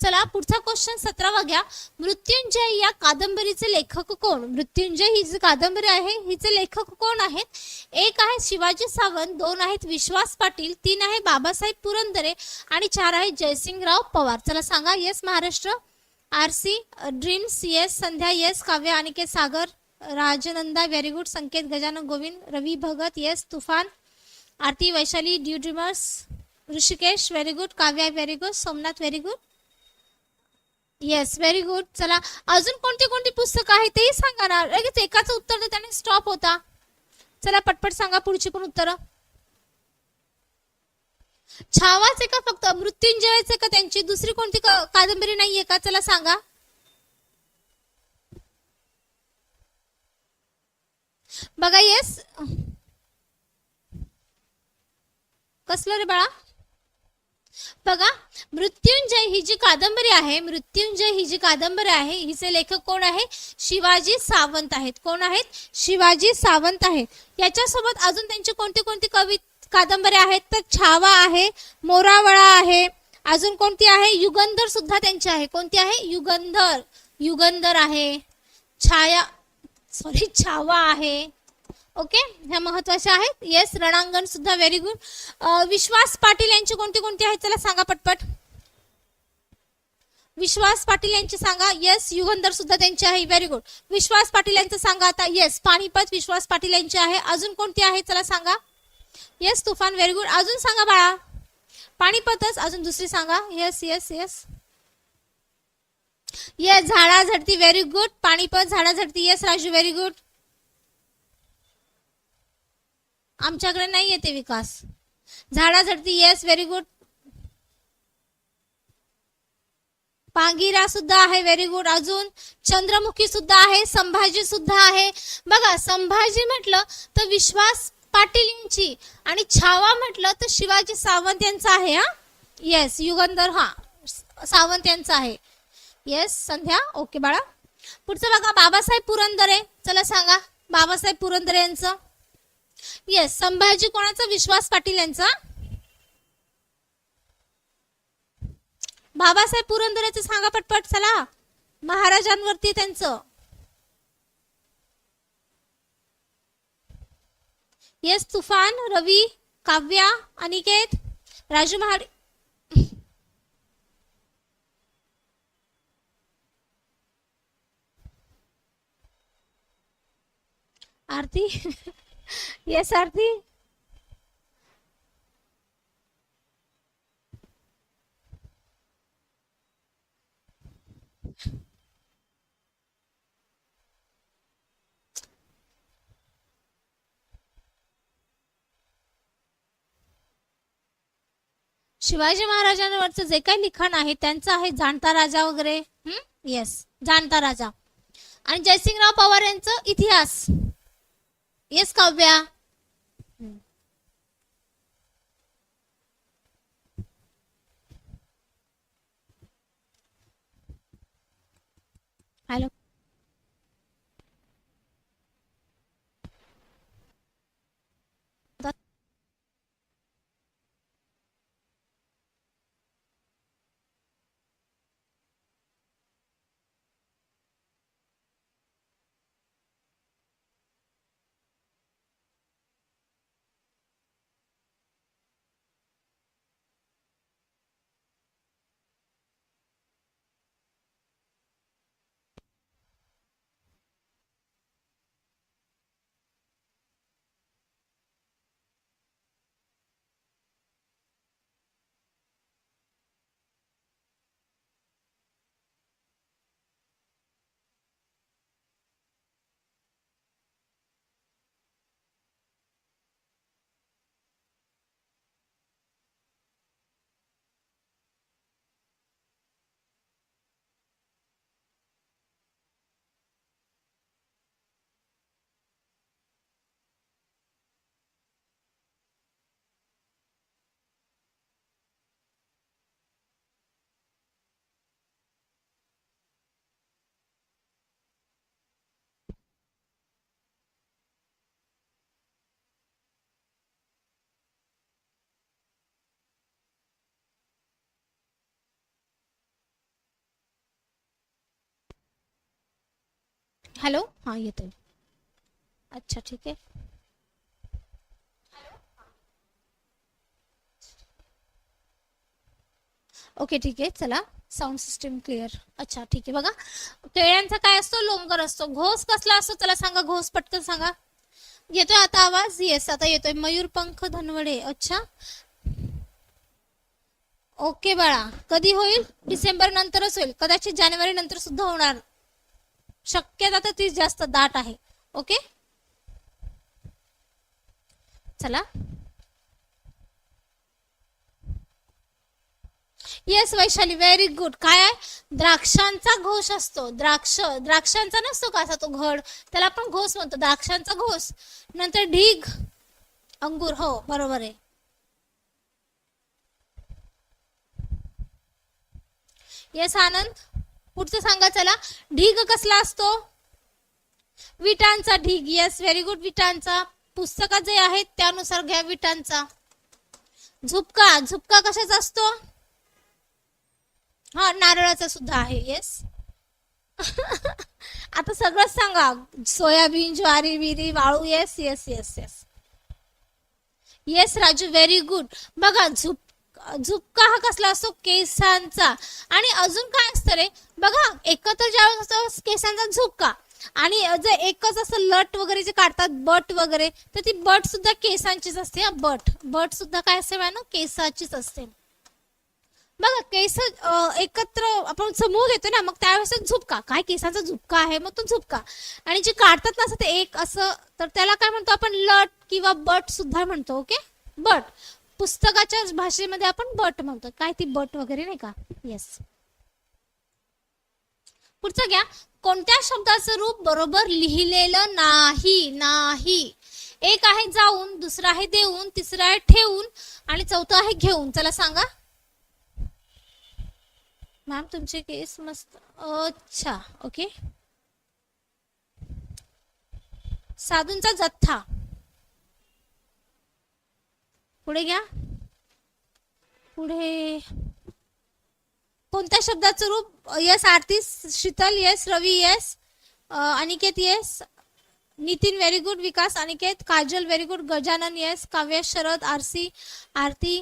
A: चला पुढचा क्वेश्चन 17वा घ्या. मृत्युंजय या कादंबरीचे लेखक कोण. मृत्युंजय ही जी कादंबरी आहे हिचे लेखक कोण आहेत. एक आहे शिवाजी सावंत, दोन आहेत विश्वास पाटील, तीन आहे बाबासाहेब पुरंदरे आणि चार आहे जयसिंगराव पवार. चला सांगा. Yes Maharashtra. RC dreams yes. Sandhya yes. Kavya Aniket Sagar Rajnanda very good. Sanket Gajanan Govind Ravi Bhagat yes. Toofan Aarti Vaishali ड्यू dreamers Hrishikesh very good. Kavya very good. Somnath very good. Yes very good. चला अजून कोणती कोणती पुस्तकं आहेत तेही सांगा ना. लगेच एकाचं उत्तर देताना स्टॉप होता. चला पटपट सांगा पुढची पण उत्तरं. छावाचे का फक्त मृत्युंजयाचे का त्यांची दुसरी कोणती कादंबरी नाहीये का. चला सांगा. बघा येस. कसलं रे बाळा. बघा मृत्युंजय ही जी कादंबरी आहे मृत्युंजय ही जी कादंबरी आहे हिचे लेखक कोण आहे शिवाजी सावंत आहेत. कोण आहेत शिवाजी सावंत आहेत. याच्यासोबत अजून त्यांची कोणती कोणती कादंबरी आहेत तर छावा आहे, मोरावळा आहे, अजून कोणती आहे युगंधर सुद्धा त्यांची आहे. कोणती आहे युगंधर. युगंधर आहे. छाया सॉरी छावा आहे. ओके ह्या महत्वाच्या आहेत. येस रणांगण सुद्धा व्हेरी गुड. विश्वास पाटील यांची कोणती कोणती आहेत चला सांगा पटपट. विश्वास पाटील यांची सांगा. येस युगंधर सुद्धा त्यांची आहे व्हेरी गुड. विश्वास पाटील यांचं सांगा आता. येस पानिपत विश्वास पाटील यांची आहे. अजून कोणती आहे चला सांगा. येस तुफान व्हेरी गुड. अजून सांगा बाळा. पानिपतच अजून दुसरी सांगा. येस येस येस येस झाडा झडती व्हेरी गुड. पानिपत झाडा झडती येस राजू व्हेरी गुड. आमच्याकडे नाही येते विकास. झाडा झडती येस व्हेरी गुड. पांगिरा सुद्धा आहे व्हेरी गुड. अजून चंद्रमुखी सुद्धा आहे. संभाजी सुद्धा आहे. बघा संभाजी म्हटलं तर विश्वास पाटील यांची आणि छावा म्हटलं तर शिवाजी सावंत यांचा आहे. हा येस युगंधर हा सावंत यांचा आहे. येस संध्या ओके बाळा. पुढचं बघा बाबासाहेब पुरंदरे. चला सांगा बाबासाहेब पुरंदरे यांचं. येस संभाजी कोणाचा विश्वास पाटील यांचा. बाबासाहेब पुरंदरेचं सांगा पटपट चला. महाराजांवरती त्यांचं. येस तुफान रवी काव्या अनिकेत राजू महाड आरती येस आरती. शिवाजी महाराजांवरचं जे काही लिखाण आहे त्यांचं आहे जाणता राजा वगैरे. येस जाणता राजा. आणि जयसिंगराव पवार यांचं इतिहास. येस काव्या. हॅलो हॅलो, हा येतोय. अच्छा ठीक आहे. ओके ठीक आहे, चला साऊंड सिस्टम क्लिअर. अच्छा ठीक आहे. बघा, केळ्यांचा काय असतो, लोंगर असतो. घोस कसला असतो त्याला सांगा, घोस पटकन सांगा. येतोय आता आवाज? येस आता येतोय. मयूरपंख धनवडे. अच्छा ओके बाळा, कधी होईल? डिसेंबर नंतरच होईल, कदाचित जानेवारी नंतर सुद्धा होणार. शक्यता तर ती जास्त दाट आहे. ओके चला. Yes Vaishali, very good. काय आहे? द्राक्षांचा घोष असतो. द्राक्षांचा नसतो का असा तो घड, त्याला आपण घोस म्हणतो, द्राक्षांचा घोस. नंतर ढीग, अंगूर. हो बरोबर आहे. येस आनंद, पुढचं सांगा चला. ढीग कसला असतो? विटांचा ढीग. येस व्हेरी गुड, विटांचा. पुस्तकात जे आहेत त्यानुसार घ्या विटांचा. झुपका, झुपका कशाचा असतो? हा नारळाचा सुद्धा आहे. येस आता सगळंच सांगा, सोयाबीन, ज्वारी, विरी, वाळू. Yes yes yes yes yes Raju, very good. बघा झुपका हा कसला असतो? केसांचा. आणि अजून काय असतं रे? बघा एकत्र ज्यावेळेस असतो केसांचा झुपका, आणि जे एकच असं लट वगैरे जे काढतात, बट वगैरे, तर ती बट सुद्धा केसांचीच असते. बट सुद्धा काय असते ना, केसाचीच असते. बघा केस एकत्र आपण समूह घेतो ना, मग त्यावेळेस झुपका. काय केसांचा झुपका आहे, मग तो झुपका. आणि जे काढतात ना असं ते एक असं, तर त्याला काय म्हणतो आपण? लट किंवा बट सुद्धा म्हणतो. ओके बट, पुस्तकाच्या भाषेमध्ये आपण बट म्हणतो. काय ती बट वगैरे नाही का. येस पुढचं घ्या. कोणत्या शब्दाचं रूप बरोबर लिहिलेलं नाही? नाही. एक आहे जाऊन, दुसरा आहे देऊन, तिसरा आहे ठेवून, आणि चौथं आहे घेऊन. चला सांगा. मॅम तुमचे केस मस्त. अच्छा ओके. साधूंचा जथ्था. पुढे घ्या. पुढे कोणत्या शब्दाचं रूप? Yes Aarti, Sheetal yes, Ravi yes, Aniket yes, Nitin very good, Vikas, Aniket, Kajal very good, Gajanan yes, Kavya, Sharad, RC, Aarti.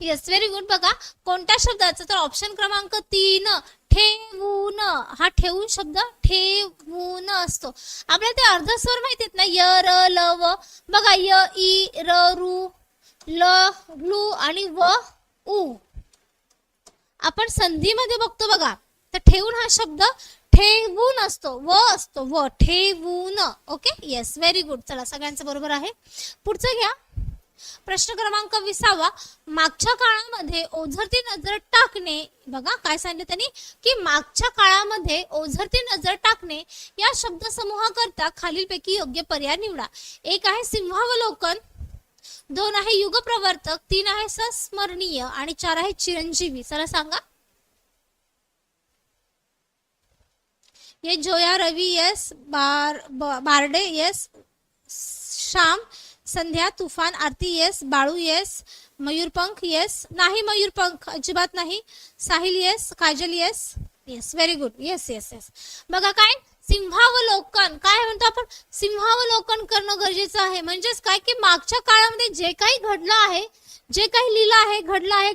A: Yes very good. बघा कोणत्या शब्दाचं? तर ऑप्शन क्रमांक 3 ठेवून. हा ठेवून शब्द ठेवून असतो. आपल्याला ते अर्धस्वर माहिती आहेत ना, य र ल व. बघा य ई र रू ल लू आणि व उ. आपण संधीमध्ये बघतो बघा, तर ठेवून हा शब्द ठेवून असतो, व असतो, व ठेवून. Okay yes very good. चला सगळ्यांचं बरोबर आहे. पुढचं घ्या. प्रश्न क्रमांक 20. मागच्या काळामध्ये ओझरती नजर टाकणे. बघा काय सांगितलं त्यांनी, की मागच्या काळामध्ये ओझरती नजर टाकणे या शब्दसमूहाकरता खालीलपैकी योग्य पर्याय निवडा. एक आहे सिंहावलोकन, 2 आहे युगप्रवर्तक, 3 आहे संस्मरणीय, आणि 4 आहे चिरंजीवी. चला सांगा. ये जोया, रवी यस, बारडे यस, श्याम, संध्या, तुफान, आरती येस, बाळू येस, मयूरपंख येस, नाही मयूरपंख अजिबात नाही, Sahil yes, Kajal yes. Yes very good. Yes yes yes. बघा काय सिंहावलोकन, काय म्हणतो आपण? सिंहावलोकन करणं गरजेचं आहे. म्हणजेच काय, की मागच्या काळामध्ये जे काही घडलं आहे, जे काही लिहिलं आहे, घडलं आहे,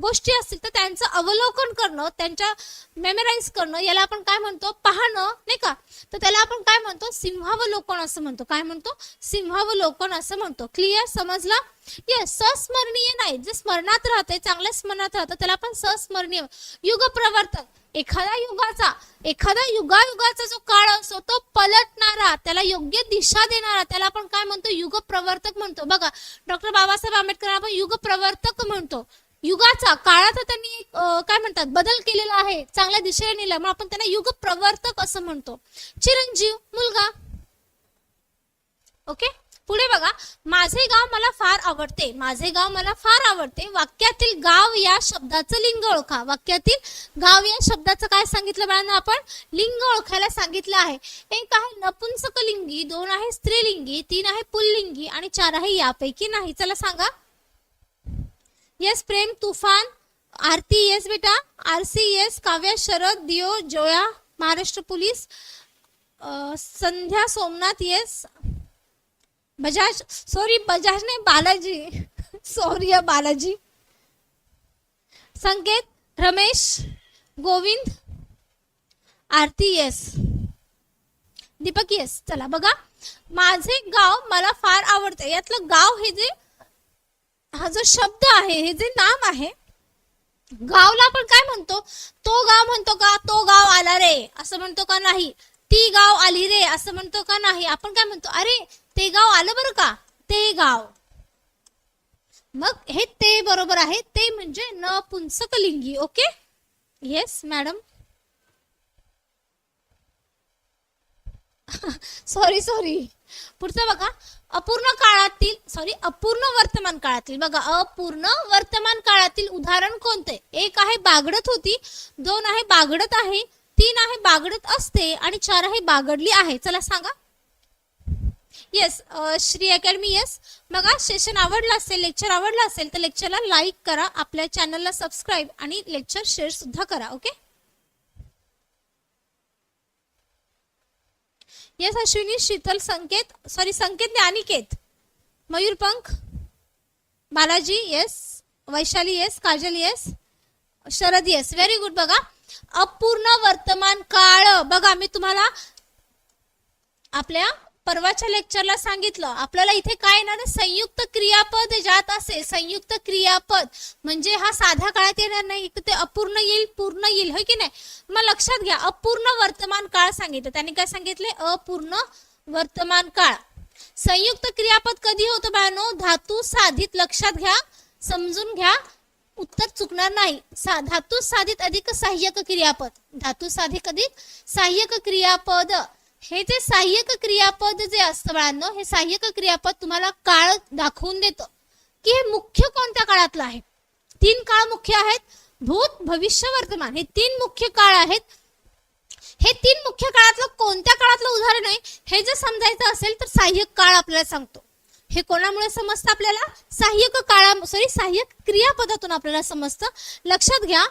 A: गोष्टी असतील तर त्यांचं अवलोकन करणं, त्यांच्या मेमराईज करणं, याला आपण काय म्हणतो? पाहणं नाही का. तर त्याला आपण काय म्हणतो? सिंहावलोकन असं म्हणतो. काय म्हणतो? सिंहावलोकन असं म्हणतो. क्लिअर समजलं? येस. संस्मरणीय नाही, जे स्मरणात राहते, चांगल्या स्मरणात राहतं, त्याला आपण संस्मरणीय. युगप्रवर्तक, एखादा युगायुगाचा जो काळ असतो तो पलटणारा, त्याला योग्य दिशा देणारा, त्याला आपण काय म्हणतो? युगप्रवर्तक म्हणतो. बघा डॉक्टर बाबासाहेब आंबेडकर आपण युगप्रवर्तक म्हणतो. युगाचा, काळाचा त्यांनी काय म्हणतात? बदल केलेला आहे, चांगल्या दिशेने नेला, मग आपण त्यांना युगप्रवर्तक असं म्हणतो. चिरंजीव, मुलगा. ओके पुढे बघा. माझे गाव मला फार आवडते. माझे गाव मला फार आवडते. वाक्यातील गाव या शब्दाचं लिंग ओळखा. वाक्यातील गाव या शब्दाचं काय सांगितलं बाळांनो? आपण लिंग ओळखायला सांगितलं आहे. एक आहे नपुंसकलिंगी, 2 आहे स्त्रीलिंगी, 3 आहे पुल्लिंगी, आणि 4 आहे यापैकी नाही. चला सांगा. येस प्रेम, तुफान, आरती येस बेटा, आरसी येस, काव्या, शरद, दियो, जोया, महाराष्ट्र पोलीस, संध्या सोमनाथ येस, बजाज, सॉरी बजाज नाही बालाजी सॉरी बालाजी, संकेत, रमेश, गोविंद, आरती येस, दीपक येस. चला बघा, माझे गाव मला फार आवडते. यातलं गाव हे जे हा जो शब्द आहे, हे जे नाम आहे, गावला आपण काय म्हणतो? तो गाव म्हणतो का? तो गाव आला रे असं म्हणतो का? नाही. ती गाव आली रे असं म्हणतो का? नाही. आपण काय म्हणतो? अरे ते गाव आलं बरं का, ते गाव. मग हे ते बरोबर आहे. ते म्हणजे नपुंसकलिंगी. Okay, yes madam. सॉरी पुढचं बघा, अपूर्ण काळातील, अपूर्ण वर्तमान काळातील. बघा, अपूर्ण वर्तमान काळातील उदाहरण कोणते? एक आहे बागडत होती, दोन आहे बागडत आहे, तीन आहे बागडत असते आणि चार आहे बागडली आहे. चला सांगा. Yes Shri academy yes. बघा, सेशन आवडला असेल, लेक्चर आवडला असेल तर लेक्चरला लाईक करा, आपल्या चॅनलला सबस्क्राईब आणि लेक्चर शेअर सुद्धा करा. ओके, येस अश्विनी, शीतल, संकेत, संकेत ने अनिकेत, मयूरपंख, Balaji yes, Vaishali yes, Kajal yes, Sharad yes. Very good. बघा, अपूर्ण वर्तमान काळ. बघा, मी तुम्हाला आपल्या परवाच्या लेक्चरला सांगितलं, आपल्याला इथे काय येणार? संयुक्त क्रियापद ज्यात असेल, संयुक्त क्रियापद म्हणजे हा साध्या काळात येणार नाही, तर ते अपूर्ण येईल, पूर्ण येईल, हो की नाही? मग लक्षात घ्या, अपूर्ण वर्तमान काळ सांगितलं. त्यांनी काय सांगितले? अपूर्ण वर्तमान काळ. संयुक्त क्रियापद कधी होतं बाळांनो? धातू साधित. लक्षात घ्या, समजून घ्या, उत्तर चुकणार नाही. धातू साधित अधिक सहाय्यक क्रियापद. धातू साधित अधिक सहाय्यक क्रियापद. हे जे सहाय्यक क्रियापद जे असतं बाळांनो, हे सहाय्यक क्रियापद तुम्हाला काळ दाखवून देतं की हे मुख्य कोणत्या काळातलं आहे. तीन काळ मुख्य आहेत, भूत, भविष्य, वर्तमान. हे तीन मुख्य काळ आहेत. हे तीन मुख्य काळातलं कोणत्या काळातलं उदाहरण आहे हे जर समजायचं असेल तर सहाय्यक काळ आपल्याला सांगतो. हे कोणामुळे समजतं आपल्याला? सहाय्यक सहाय्यक क्रियापदातून आपल्याला समजतं. लक्षात घ्या,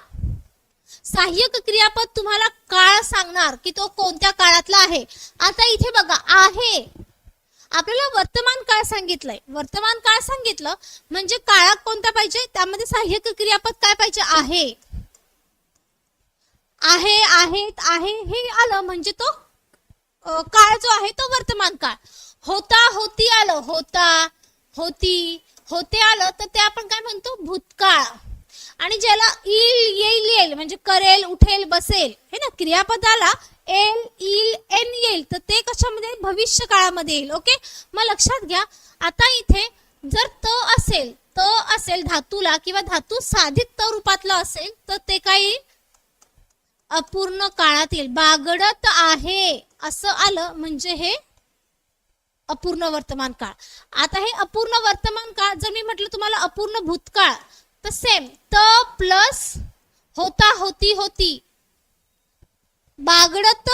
A: सहाय्यक क्रियापद तुम्हाला काळ सांगणार की तो कोणत्या काळातला आहे. आता इथे बघा, आहे आपल्याला वर्तमान काळ सांगितलंय. वर्तमान काळ सांगितलं म्हणजे काळात कोणता पाहिजे? त्यामध्ये सहाय्यक क्रियापद काय पाहिजे? आहे, आहे, आहेत, आहे हे आलं म्हणजे तो काळ जो आहे तो वर्तमान काळ. होता, होती आलं, होता, होती, होते आलं तर ते आपण काय म्हणतो? भूतकाळ. आणि ज्याला येईल, येईल, येईल म्हणजे करेल, उठेल, बसेल, हे ना, क्रियापदाला एल, येईल, एन येईल तर ते कशामध्ये? भविष्य काळामध्ये येईल. ओके, मग लक्षात घ्या. आता इथे जर त असेल धातूला किंवा धातू साधित त रूपातलं असेल तर ते काय येईल? अपूर्ण काळात येईल. बागडत आहे असं आलं म्हणजे हे अपूर्ण वर्तमान काळ. आता हे अपूर्ण वर्तमान काळ जर मी म्हटलं तुम्हाला अपूर्ण भूतकाळ तर सेम, त प्लस होता, होती, होती, बागडत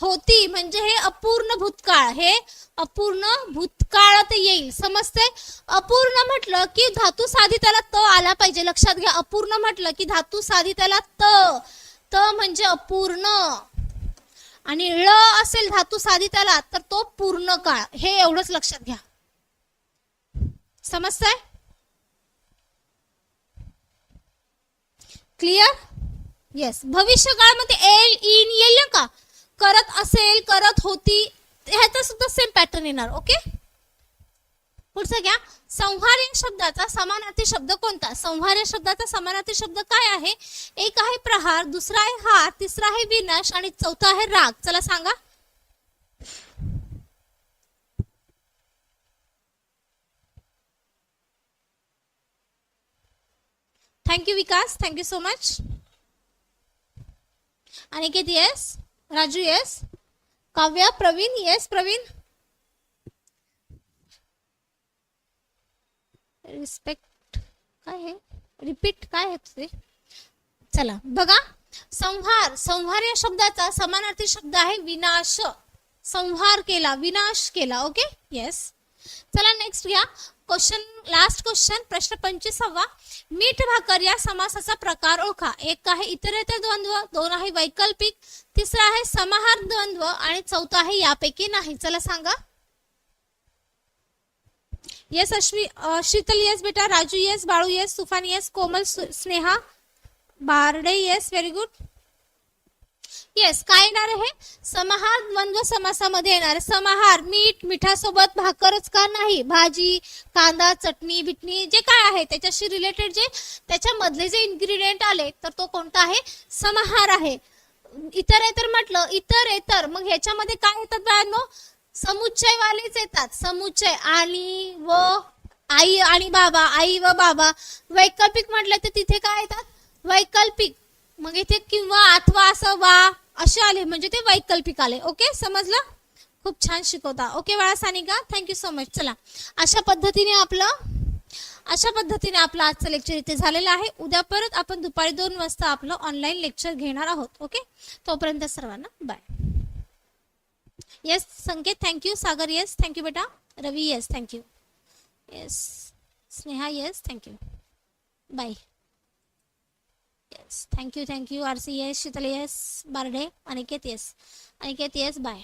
A: होती म्हणजे हे अपूर्ण भूतकाळ. हे अपूर्ण भूतकाळात येईल. समजते? अपूर्ण म्हटलं की धातू साधिताला त आला पाहिजे. लक्षात घ्या, अपूर्ण म्हटलं की धातू साधिताला त म्हणजे अपूर्ण. आणि ळ असेल धातू साधिताला तर तो पूर्ण काळ. हे एवढंच लक्षात घ्या. समजतंय? क्लिअर? येस. भविष्य काळामध्ये एल, इन येईल का? करत असेल, करत होती, ह्याचा सुद्धा सेम पॅटर्न येणार. ओके, पुढचं घ्या. संहार या शब्दाचा समानार्थी शब्द कोणता? संहार या शब्दाचा समानार्थी शब्द काय आहे? एक आहे प्रहार, दुसरा आहे हार, तिसरा आहे विनाश आणि चौथा आहे राग. चला सांगा. Thank you Vikas, thank you so much. Aniket yes, Raju yes, Kavya, Praveen yes, Praveen. Respect काय आहे? रिपीट काय आहे ते? चला बघा, संहार. संहार या शब्दाचा समानार्थी शब्द आहे विनाश. संहार केला, विनाश केला. Okay, yes. चला नेक्स्ट घ्या. क्वेश्चन, लास्ट क्वेश्चन, प्रश्न 25वा. मीठ भाकर या समासाचा प्रकार ओळखा. एक आहे इतरेतर द्वंद्व, दोन आहे वैकल्पिक, तिसरा आहे समाहार द्वंद्व आणि चौथा आहे यापैकी नाही. चला सांगा. येस शीतल येस बेटा, राजू येस, बाळू येस, सुफान yes, Komal, Sneha, Barde yes, very good. Yes, काय येणार आहे? समाहार द्वंद्व समासामध्ये येणार आहे. समाहार मीठ, मिठासोबत भाकरच का नाही, भाजी, कांदा, चटणी, बिटणी जे काय आहे त्याच्याशी रिलेटेड जे त्याच्यामधले जे इन्ग्रेडियंट आले तर तो कोणता आहे? समाहार आहे. इतरेतर म्हटलं, इतरेतर मग ह्याच्यामध्ये काय येतात बाळांनो? समुच्चयवालेच येतात. समुच्चय आणि व आई आणि बाबा, आई व बाबा. वैकल्पिक म्हटलं तर तिथे काय येतात? वैकल्पिक. मग इथे किंवा अथवा असं वा असे आले म्हणजे ते वैकल्पिक आले. ओके, समजलं? खूप छान शिकवता. ओके बाळा सानिका, थँक्यू सो मच. चला, अशा पद्धतीने आपलं आजचं लेक्चर इथे झालेलं आहे. उद्या परत आपण दुपारी 2 वाजता आपलं ऑनलाईन लेक्चर घेणार आहोत. ओके, तोपर्यंत सर्वांना bye. Yes Sanket, thank you. Sagar yes, thank you बेटा. Ravi yes, thank you. Yes Sneha yes, thank you. Bye. Yes, thank you. RC yes, Sheetal yes, Barde, Aniket yes, bye.